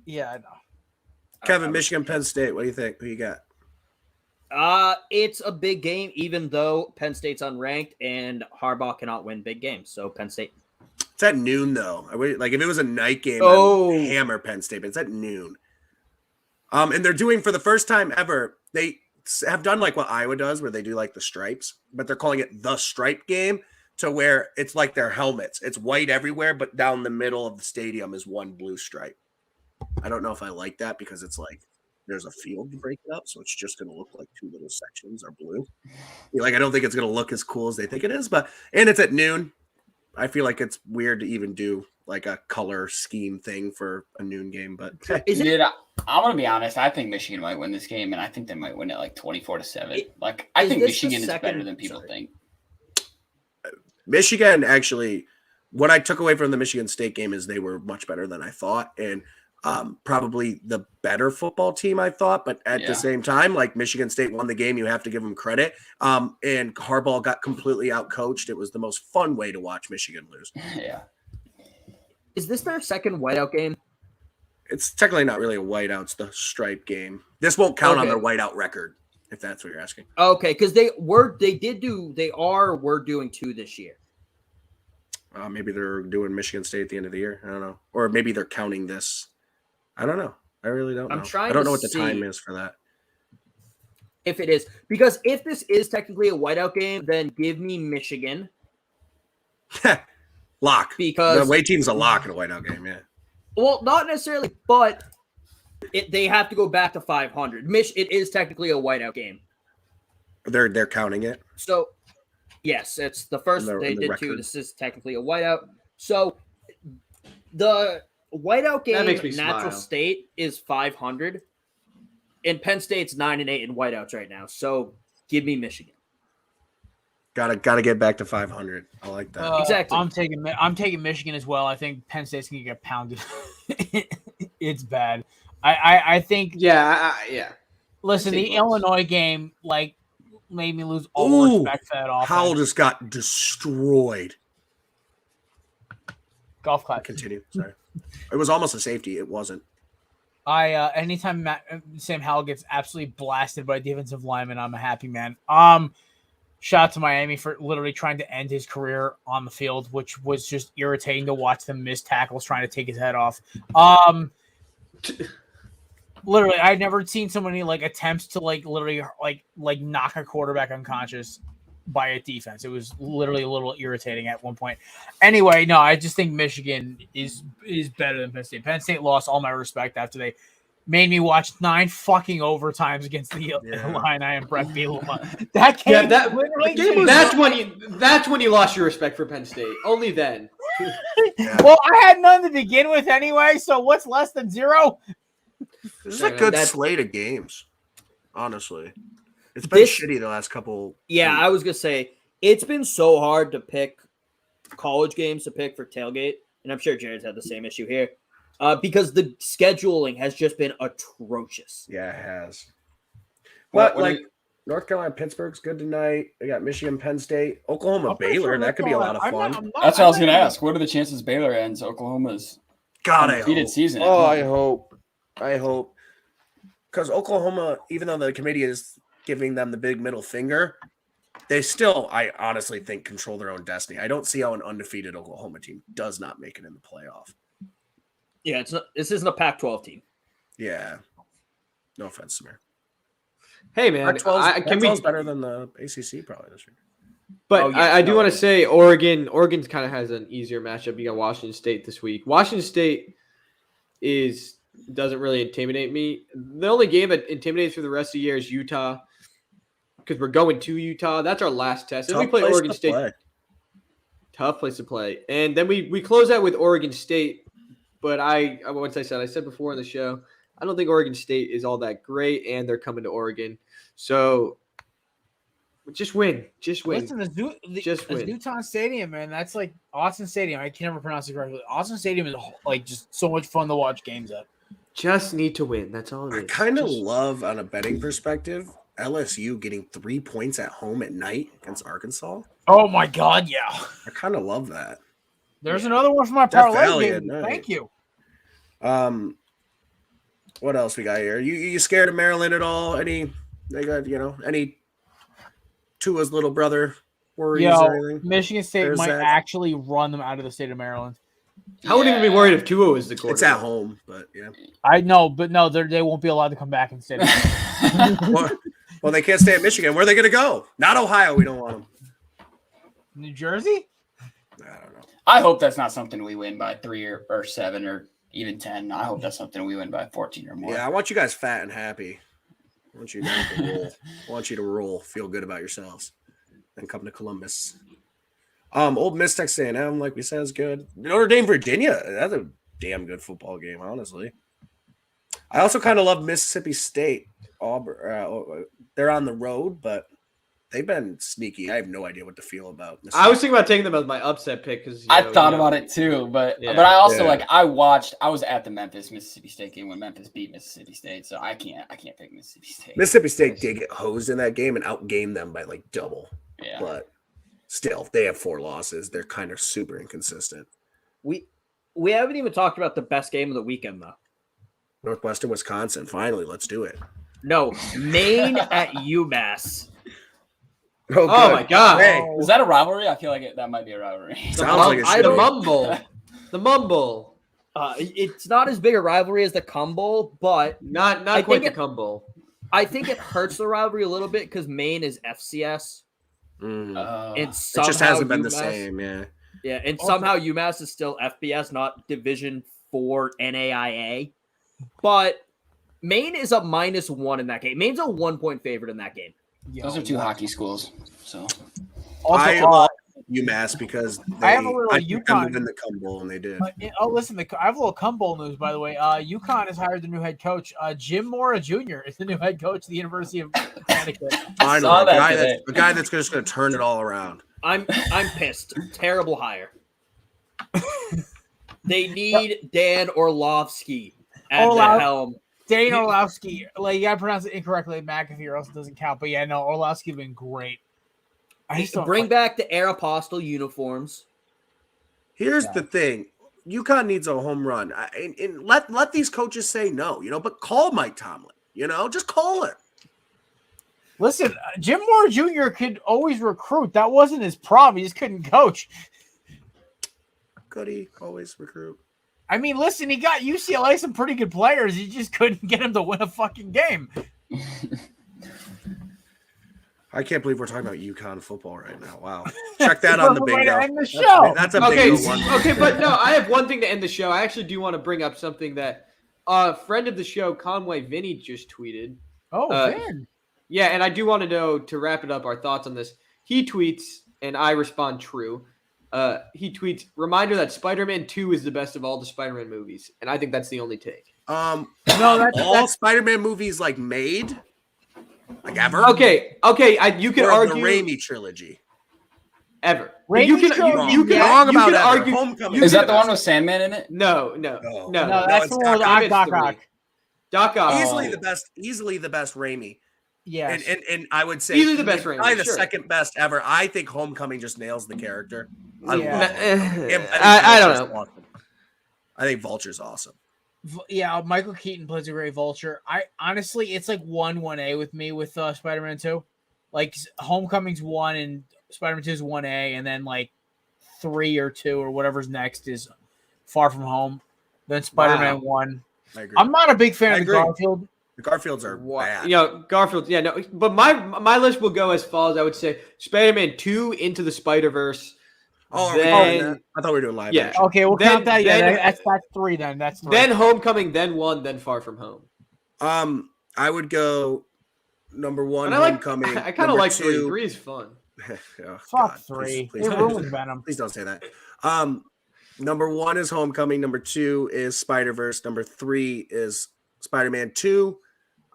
C: yeah, I know.
A: Kevin, Michigan Penn State. What do you think? Who you got?
B: It's a big game, even though Penn State's unranked and Harbaugh cannot win big games. So Penn State.
A: It's at noon though. Like if it was a night game,
B: Oh.
A: I would hammer Penn State, but it's at noon. And they're doing for the first time ever. They have done like what Iowa does, where they do like the stripes, but they're calling it the stripe game, to where it's like their helmets. It's white everywhere, but down the middle of the stadium is one blue stripe. I don't know if I like that because it's like there's a field to break it up, so it's just going to look like two little sections are blue. Like I don't think it's going to look as cool as they think it is, and it's at noon. I feel like it's weird to even do like a color scheme thing for a noon game, but
B: Is it?
F: Dude, I'm gonna be honest. I think Michigan might win this game, and I think they might win it like 24-7. Like I
B: Is
F: think
B: this
F: Michigan
B: the
F: is better
B: second-
F: than people
B: sorry.
F: think.
A: Michigan actually, what I took away from the Michigan State game is they were much better than I thought, and probably the better football team I thought. But at
F: Yeah.
A: the same time, like Michigan State won the game, you have to give them credit. And Harbaugh got completely outcoached. It was the most fun way to watch Michigan lose.
F: Yeah.
B: Is this their second whiteout game?
A: It's technically not really a whiteout; it's the stripe game. This won't count on
B: Okay.
A: their whiteout record, if that's what you're asking.
B: Okay, because we're doing 2 this year.
A: Maybe they're doing Michigan State at the end of the year. I don't know, or maybe they're counting this. I don't know. I really don't know.
B: I'm trying
A: I don't
B: to
A: know what the time
B: see-
A: is for that.
B: If it is, because if this is technically a whiteout game, then give me Michigan
A: Lock.
B: because
A: The away team's a lock in a whiteout game. Yeah.
B: well, not necessarily, but they have to go back to 500. It is technically a whiteout game.
A: They're counting it.
B: So, yes, it's the first
A: The-
B: they
A: the
B: did
A: record.
B: 2. This is technically a whiteout. So, the whiteout game
G: makes me
B: natural
G: smile.
B: state is 500, and Penn State's 9-8 in whiteouts right now. So, give me Michigan.
A: Gotta get back to 500. I like that.
B: Exactly.
C: I'm taking Michigan as well. I think Penn State's gonna get pounded. It's bad. I think.
G: Yeah, yeah.
C: Listen,
G: Penn
C: the
G: State wins.
C: Illinois game like made me lose all
A: Ooh,
C: respect for that offense.
A: Howell just got destroyed.
C: Golf clap.
A: Continue. Sorry. It was almost a safety. It wasn't.
C: Anytime Sam Howell gets absolutely blasted by defensive linemen, I'm a happy man. Shout out to Miami for literally trying to end his career on the field, which was just irritating to watch them miss tackles trying to take his head off. Literally, I've never seen so many like attempts to literally knock a quarterback unconscious by a defense. It was literally a little irritating at one point. Anyway, no, I just think Michigan is better than Penn State. Penn State lost all my respect after they made me watch 9 fucking overtimes against the Illini and Brett Bielema. That game,
G: Yeah, that
C: literally.
G: that's when you lost your respect for Penn State. Only then.
C: Well, I had none to begin with anyway. So what's less than 0?
A: This is a
B: Yeah,
A: good
B: that's-
A: slate of games. Honestly, it's been
B: This-
A: shitty the last couple.
B: Yeah,
A: weeks.
B: I was gonna say it's been so hard to pick college games to pick for tailgate, and I'm sure Jared's had the same issue here, because the scheduling has just been atrocious.
A: Yeah, it has.
F: What-
A: But
F: what
A: like
F: are-
A: North Carolina, Pittsburgh's good tonight. We got Michigan, Penn State, Oklahoma,
C: I'm pretty
A: Baylor.
C: sure
A: That could be a lot of
C: I'm
A: fun.
C: not-
F: That's what I was
C: I'm
F: gonna
C: not-
F: ask. What are the chances Baylor ends Oklahoma's
A: God, I
F: undefeated
A: hope.
F: season?
A: Oh, I hope. Because Oklahoma, even though the committee is giving them the big middle finger, they still, I honestly think, control their own destiny. I don't see how an undefeated Oklahoma team does not make it in the playoff.
B: Yeah, this isn't a Pac-12 team.
A: Yeah. No offense, Samir.
G: Hey man, can we?
A: Pac-12's better than the ACC probably this year.
G: But
B: Oh, yes,
G: I do
B: no.
G: want to say Oregon kind of has an easier matchup. You got Washington State this week. Washington State doesn't really intimidate me. The only game that intimidates for the rest of the year is Utah, because we're going to Utah. That's our last test. If we
A: Tough
G: play
A: place
G: Oregon
A: to
G: State,
A: play.
G: Tough place to play. And then we close out with Oregon State. But once I said before in the show, I don't think Oregon State is all that great, and they're coming to Oregon. So just win. Just win.
C: Listen,
G: Just win.
C: Newtown Stadium, man. That's like Austin Stadium. I can never pronounce it correctly. Austin Stadium is like just so much fun to watch games at.
G: Just need to win. That's all it
A: I
G: is.
A: kind of love, on a betting perspective, LSU getting 3 points at home at night against Arkansas.
C: Oh my God, yeah.
A: I kind of love that.
C: There's another one for my
A: Death
C: parlay
A: Valley
C: game.
A: at night.
C: Thank you.
A: What else we got here? You scared of Maryland at all? Any Tua's little brother worries or anything?
C: Michigan State
A: There's
C: might
A: that.
C: actually run them out of the state of Maryland.
G: I wouldn't even be worried if Tua was the quarterback.
A: It's at home, but yeah.
C: I know, but no, they won't be allowed to come back and stay.
A: Well, they can't stay at Michigan. Where are they going to go? Not Ohio. We don't want them.
C: New Jersey?
A: I don't know.
F: I hope that's not something we win by 3 or 7 or even 10. I hope that's something we win by 14 or more.
A: Yeah, I want you guys fat and happy. I want you guys to roll. I want you to roll. Feel good about yourselves. Then come to Columbus. Old Miss Texas A&M, like we said, is good. Notre Dame, Virginia. That's a damn good football game, honestly. I also kind of love Mississippi State. Auburn. They're on the road, but they've been sneaky. I have no idea what to feel about Mississippi.
G: I was thinking about taking them as my upset pick because
F: I thought about it too, but I also I was at the Mississippi State game when Memphis beat Mississippi State, so I can't pick Mississippi State.
A: Mississippi State did get hosed in that game and outgamed them by like double.
F: Yeah.
A: But still, they have 4 losses. They're kind of super inconsistent.
B: We haven't even talked about the best game of the weekend though.
A: Northwestern, Wisconsin. Finally, let's do it.
B: No, Maine at UMass.
G: Oh my God!
A: Hey.
F: Is that a rivalry? I feel like that might be a rivalry.
A: Sounds like it should
G: the
A: be.
G: mumble. The mumble.
B: It's not as big a rivalry as the Cumble, but
G: Not
B: I
G: quite
B: think
G: the Cumble.
B: I think it hurts the rivalry a little bit because Maine is FCS.
A: Mm.
B: And
A: It
B: somehow
A: just hasn't been the
B: UMass
A: same, yeah.
B: Yeah, and somehow UMass is still FBS, not Division 4 NAIA. But Maine is a -1 in that game. Maine's a 1-point favorite in that game.
F: Those are 2 hockey schools. So
A: I love UMass because
C: I have a little
A: I picked
C: UConn.
A: them in the Cum Bowl, and they did.
C: Listen, I have a little Cum Bowl news, by the way. UConn has hired the new head coach. Jim Mora Jr. is the new head coach of the University of Connecticut.
A: Finally, the guy that's just going to turn it all around.
B: I'm pissed. Terrible hire. They need Dan Orlovsky at the helm.
C: Dan Orlovsky. Like, you gotta pronounce it incorrectly, McAfee, or else it doesn't count. But yeah, no, Orlovsky's been great. I just don't
B: bring back the Air Apostle uniforms.
A: Here's the thing. UConn needs a home run. And let these coaches say no, but call Mike Tomlin, just call it.
C: Listen, Jim Moore Jr. could always recruit. That wasn't his problem. He just couldn't coach.
A: Could he always recruit?
C: I mean, listen, he got UCLA some pretty good players. He just couldn't get him to win a fucking game.
A: I can't believe we're talking about UConn football right now. Wow. Check that on the bingo.
C: End the show.
A: That's a bingo one.
G: Okay, but no, I have one thing to end the show. I actually do want to bring up something that a friend of the show, Conway Vinny, just tweeted.
C: Oh, man.
G: Yeah, and I do want to know, to wrap it up, our thoughts on this. He tweets, and I respond true. He tweets, reminder that Spider-Man 2 is the best of all the Spider-Man movies. And I think that's the only take.
C: No, that's
A: Spider-Man movies made? Like ever?
G: Okay. You can argue
A: the Raimi trilogy.
G: Ever.
C: Raimi
G: You can
A: wrong about
G: argue.
A: Homecoming.
F: is that the one with Sandman in it?
G: No,
C: that's the one with
A: Doc
C: Doc Ock.
G: Doc Ock.
A: Easily the best Raimi.
C: Yes.
A: And I would say
G: Easily the best Raimi.
A: probably the
G: sure.
A: second best ever. I think Homecoming just nails the character. I
G: don't know.
A: Awesome. I think Vulture's awesome.
C: Yeah, Michael Keaton plays a great Vulture. I honestly, it's like 1A with me with Spider-Man 2. Like Homecoming's 1 and Spider-Man 2 is 1A, and then like 3 or 2 or whatever's next is Far From Home. Then Spider-Man 1.
A: I agree.
C: I'm not a big fan of the Garfield.
A: The Garfields are bad.
G: Garfield. Yeah, no. But my list will go as follows. I would say Spider-Man 2 Into the Spider-Verse.
A: Oh,
G: then,
A: I thought we were doing live.
G: Yeah.
A: action.
C: Okay, we'll count that. Yeah, that's 3 then. That's 3.
G: Then Homecoming, then 1, then Far From Home.
A: I would go number 1,
G: And
A: Homecoming.
G: I kind of like 3.
A: 2.
G: 3 is fun.
A: Oh,
C: Fuck
A: God,
C: 3.
A: please
C: It ruined Venom.
A: please don't say that. Number 1 is Homecoming. Number 2 is Spider-Verse. Number 3 is Spider-Man 2.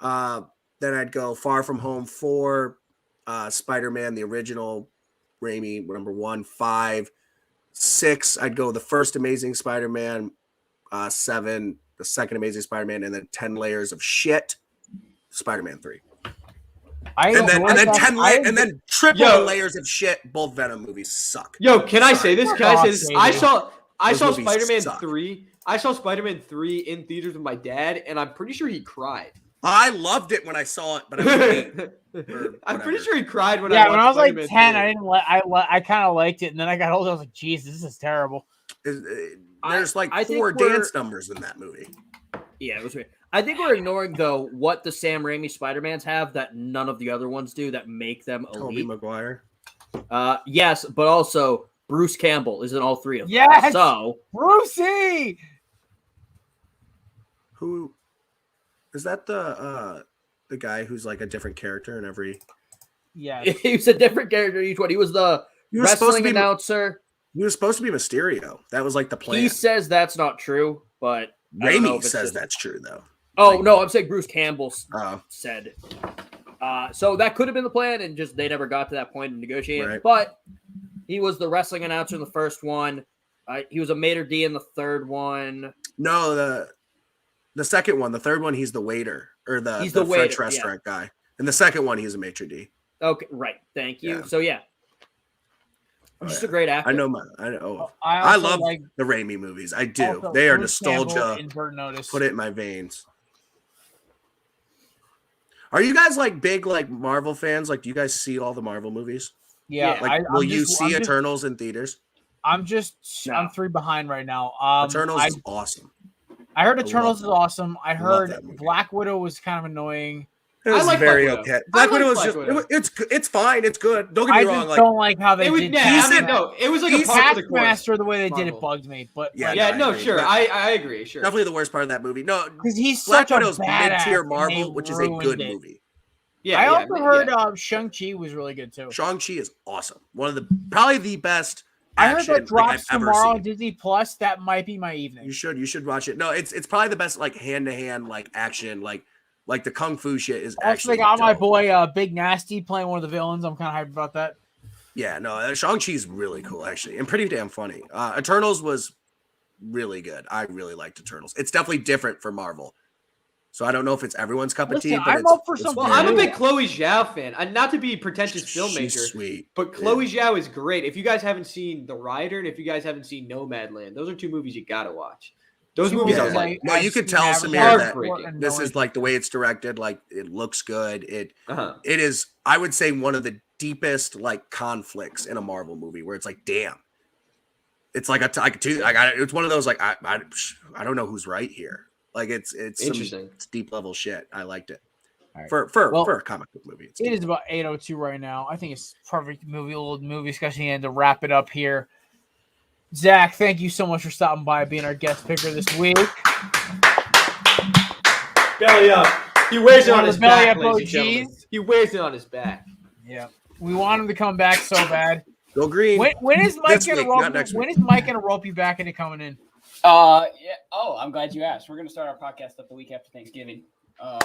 A: Then I'd go Far From Home 4, Spider-Man, the original, Raimi, number 1, 5. 6, I'd go the first Amazing Spider-Man. 7, the second Amazing Spider-Man, and then 10 Layers of Shit, Spider-Man 3. And then triple layers of shit. Both Venom movies suck.
G: Yo, can I say this? I saw
A: Those movies
G: Spider-Man
A: suck.
G: 3. I saw Spider-Man 3 in theaters with my dad, and I'm pretty sure he cried.
A: I loved it when I saw it, but I was 8
G: I'm pretty sure he cried when
C: Yeah,
G: I
C: when I was like
G: Spider-Man
C: 10,
G: 3.
C: I didn't I kind of liked it, and then I got older. I was like, "Jeez, this is terrible."
A: There's like
B: I think
A: 4
B: we're-
A: dance numbers in that movie.
B: Yeah, it was weird. I think we're ignoring though what the Sam Raimi Spider-Mans have that none of the other ones do that make them
A: Tobey
B: elite.
A: Maguire.
B: Yes, but also Bruce Campbell is in all 3 of them.
C: Yes!
B: So
C: Brucey.
A: Who is that? The guy who's like a different character in every.
C: Yeah.
B: he was a different character in each one. He was the
A: He was supposed to
B: wrestling
A: be.
B: announcer.
A: He was supposed to be Mysterio. That was like the plan.
B: He says that's not true, but I don't know
A: Raimi
B: if it's
A: says
B: just-
A: that's true though.
B: Oh
A: Like-
B: no, I'm saying Bruce Campbell
A: Oh,
B: said. So that could have been the plan, and just they never got to that point in negotiating.
A: Right.
B: But he was the wrestling announcer in the first one. He was a maitre d in the third one.
A: no, the second one, the third one, he's the waiter or the
B: He's the
A: French
B: waiter,
A: restaurant guy. And the second one, he's a maitre d.
B: Okay, right. Thank you.
A: Yeah.
B: So yeah,
A: Oh,
B: just
A: yeah.
B: a great actor.
A: I know. I know.
C: I
A: love
C: like
A: the Raimi movies. I do.
C: also
A: They are
C: Bruce Campbell,
A: nostalgia.
C: invert notice.
A: Put it in my veins. Are you guys like big like Marvel fans? Like, do you guys see all the Marvel movies?
C: Yeah.
A: Like, will you see Eternals in theaters?
C: I'm 3 behind right now.
A: Eternals is awesome.
C: I heard
A: love
C: Eternals is
A: that.
C: awesome. I
A: love
C: heard
A: that movie.
C: Black Widow was kind of annoying.
A: It was
G: like
A: very
G: Black Widow.
A: okay.
G: I
A: Black
G: like
A: Widow is
G: Black
A: just
G: Widow.
A: it's fine. It's good. Don't get
C: I
A: me wrong.
C: just
A: Like,
C: don't like how they
G: It was,
C: did.
G: yeah,
A: He's
G: it was like a
A: he's
G: part of the course.
C: Taskmaster, the way they did it
G: Marvel.
C: bugged me. But
A: Yeah,
C: like,
G: Yeah,
A: I
G: no,
A: agree,
G: sure.
A: but-
G: I agree. Sure.
A: definitely the worst part of that movie. No,
C: because he's
A: Black
C: such a
A: Widow's
C: badass,
A: mid-tier
C: and
A: Marvel,
C: they
A: which is a
C: ruined
A: good
C: it.
A: movie.
G: Yeah,
C: I
G: yeah,
C: also
G: yeah.
C: heard Shang-Chi was really good too.
A: Shang-Chi is awesome. One of the probably the best
C: I heard
A: action
C: that drops
A: I've ever
C: tomorrow on
A: seen.
C: Disney Plus. That might be my evening.
A: You should watch it. No, it's probably the best like hand-to-hand like action like the kung fu shit is
C: Also,
A: actually
C: they got my
A: dope.
C: boy Big Nasty playing one of the villains. I'm kind of hyped about that.
A: Yeah, no, Shang-Chi's really cool actually and pretty damn funny. Eternals was really good. I really liked Eternals. It's definitely different for Marvel. So I don't know if it's everyone's cup of tea,
C: Listen,
A: but
C: I'm
A: it's,
C: up for
A: it's
C: something
G: Well,
A: very
G: I'm a
C: new.
G: big Chloe Zhao fan. Not to be a pretentious
A: She's
G: filmmaker,
A: sweet.
G: but Chloe Zhao is great. If you guys haven't seen The Rider and if you guys haven't seen Nomadland, those are 2 movies you gotta watch. Those
C: Two
G: movies
A: Yeah,
G: are
C: movies
G: like,
A: no, you could tell
C: have
A: Samir
C: hard
A: that
C: for and
A: this
C: no
A: is like the way it's directed. Like it looks good. It
G: uh-huh.
A: is. I would say one of the deepest like conflicts in a Marvel movie, where it's like, damn, it's like it's one of those like I don't know who's right here. Like it's
G: Interesting.
A: It's deep level shit. I liked it
C: All right.
A: for a comic book movie. It's
C: It
A: deep.
C: is about 8:02 right now. I think it's perfect little movie discussion and to wrap it up here. Zach, thank you so much for stopping by, being our guest picker this week.
G: Belly up. He wears it
C: One
G: on
C: of
G: his
C: the belly
G: back,
C: up
G: ladies and gentlemen.
C: OGs.
G: He wears it on his back.
C: Yeah, we want him to come back so bad.
A: Go green.
C: When is Mike
A: This
C: gonna
A: week,
C: rope?
A: not next
C: When
A: week.
C: is Mike gonna rope you back into coming in?
F: Yeah. Oh, I'm glad you asked. We're gonna start our podcast up the week after Thanksgiving.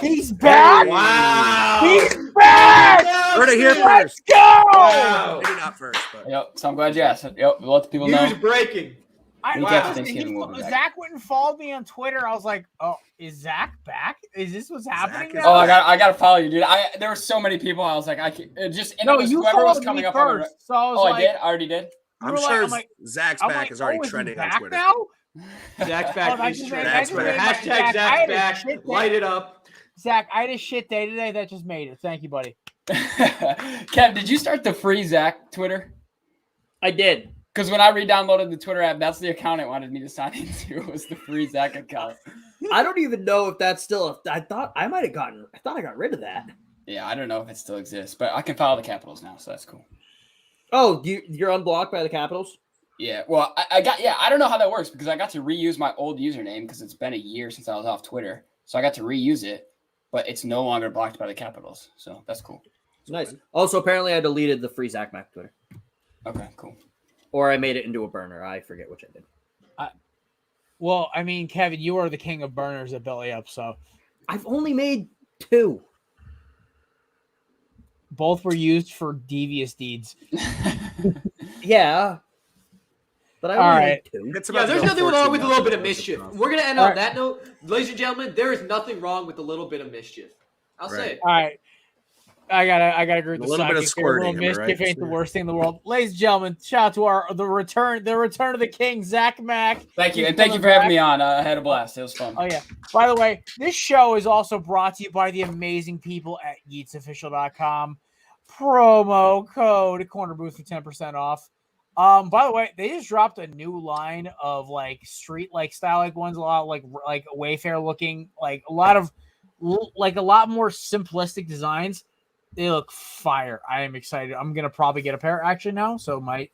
C: He's back.
G: Wow.
C: He's back.
A: Heard it here
C: Let's
A: first.
C: go.
G: Wow.
A: Maybe not first, but
F: Yep. So I'm glad you asked. Yep. We'll let the people
G: News
F: know.
G: breaking.
C: I,
F: Week
C: wow.
F: after Thanksgiving, we'll be back.
C: Zach went and followed me on Twitter. I was like, "Oh, is Zach back? Is this what's happening?"
A: is
C: now?
F: Oh, I gotta follow you, dude. There were so many people. I was like, I can't, just and
C: No,
F: it was
C: you
F: whoever was
C: followed
F: coming
C: me
F: up on the.
C: first. So I was
F: Oh,
C: like,
F: I did. I already did.
A: I'm
C: You're like-
A: sure
C: I'm like-
A: Zach's
C: I'm
A: back
C: like,
A: is already
C: "Oh, is he
A: trending on
C: back
A: Twitter.
C: now?"
G: Zach's back.
C: Oh, I
G: He's
C: just
G: trending.
C: made-
A: I just made-
G: Hashtag
C: Zach, I
G: Zach's
C: had a
G: back.
C: shit day.
G: Light it up.
C: Zach, I had a shit day today. That just made it. Thank you, buddy.
F: Kev, did you start the free Zach Twitter?
B: I did.
F: Because when I re-downloaded the Twitter app, that's the account it wanted me to sign into. Was the free Zach account.
B: I don't even know if that's still. I thought I got rid of that.
F: Yeah, I don't know if it still exists, but I can follow the Capitals now, so that's cool.
B: Oh, you're unblocked by the Capitals?
F: Yeah, well, I don't know how that works because I got to reuse my old username because it's been a year since I was off Twitter. So I got to reuse it, but it's no longer blocked by the Capitals. So that's cool.
B: Nice. Also, apparently, I deleted the free Zach Mac Twitter,
F: Okay, cool.
B: or I made it into a burner. I forget which I did.
C: Well, I mean, Kevin, you are the king of burners at Belly Up, so
B: I've only made 2.
C: both were used for devious deeds.
B: Yeah, but I
C: All
B: only
C: right.
B: made 2.
A: It's
G: Yeah,
A: about
G: there's
A: to go
G: nothing wrong with a little bit of
A: 14-0.
G: mischief. We're gonna end
C: All
G: on
C: right.
G: that note, ladies and gentlemen. There is nothing wrong with a little bit of mischief. I'll say it.
C: All right. I gotta agree with
A: A
C: the
A: little bit of
C: sidekick here. A little
A: squirting, am I
C: mischief
A: right?
C: ain't the worst thing in the world. Ladies and gentlemen, shout out to the return of the king, Zach Mack.
F: Thank you,
C: He's
F: and thank you
C: coming
F: for having
C: back.
F: me on. I had a blast. It was fun.
C: Oh yeah. By the way, this show is also brought to you by the amazing people at YeatsOfficial.com. Promo code Corner Booth for 10% off. By the way, they just dropped a new line of like street like style like ones, a lot like Wayfair looking, like a lot more simplistic designs. They look fire. I am excited. I'm gonna probably get a pair actually now, so my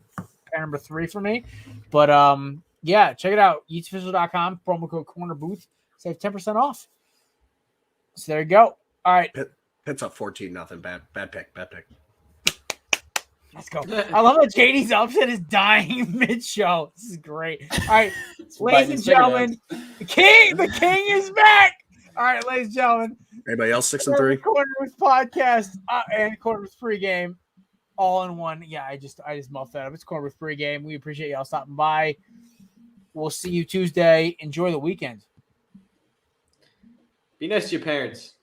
C: pair number 3 for me. But yeah, check it out. YeatsOfficial.com, promo code Corner Booth, save 10% off. So there you go. All right,
A: Pitt's up 14-0. Bad pick.
C: let's go. I love that JD's upset is dying mid-show. This is great. All right, ladies and gentlemen, the king is back. All right, ladies and gentlemen,
A: Anybody else 6-3?
C: Corner Booth podcast and Corner Booth pregame, all in one. Yeah, I just muffed that up. It's Corner Booth pregame. We appreciate y'all stopping by. We'll see you Tuesday. Enjoy the weekend.
G: Be nice to your parents.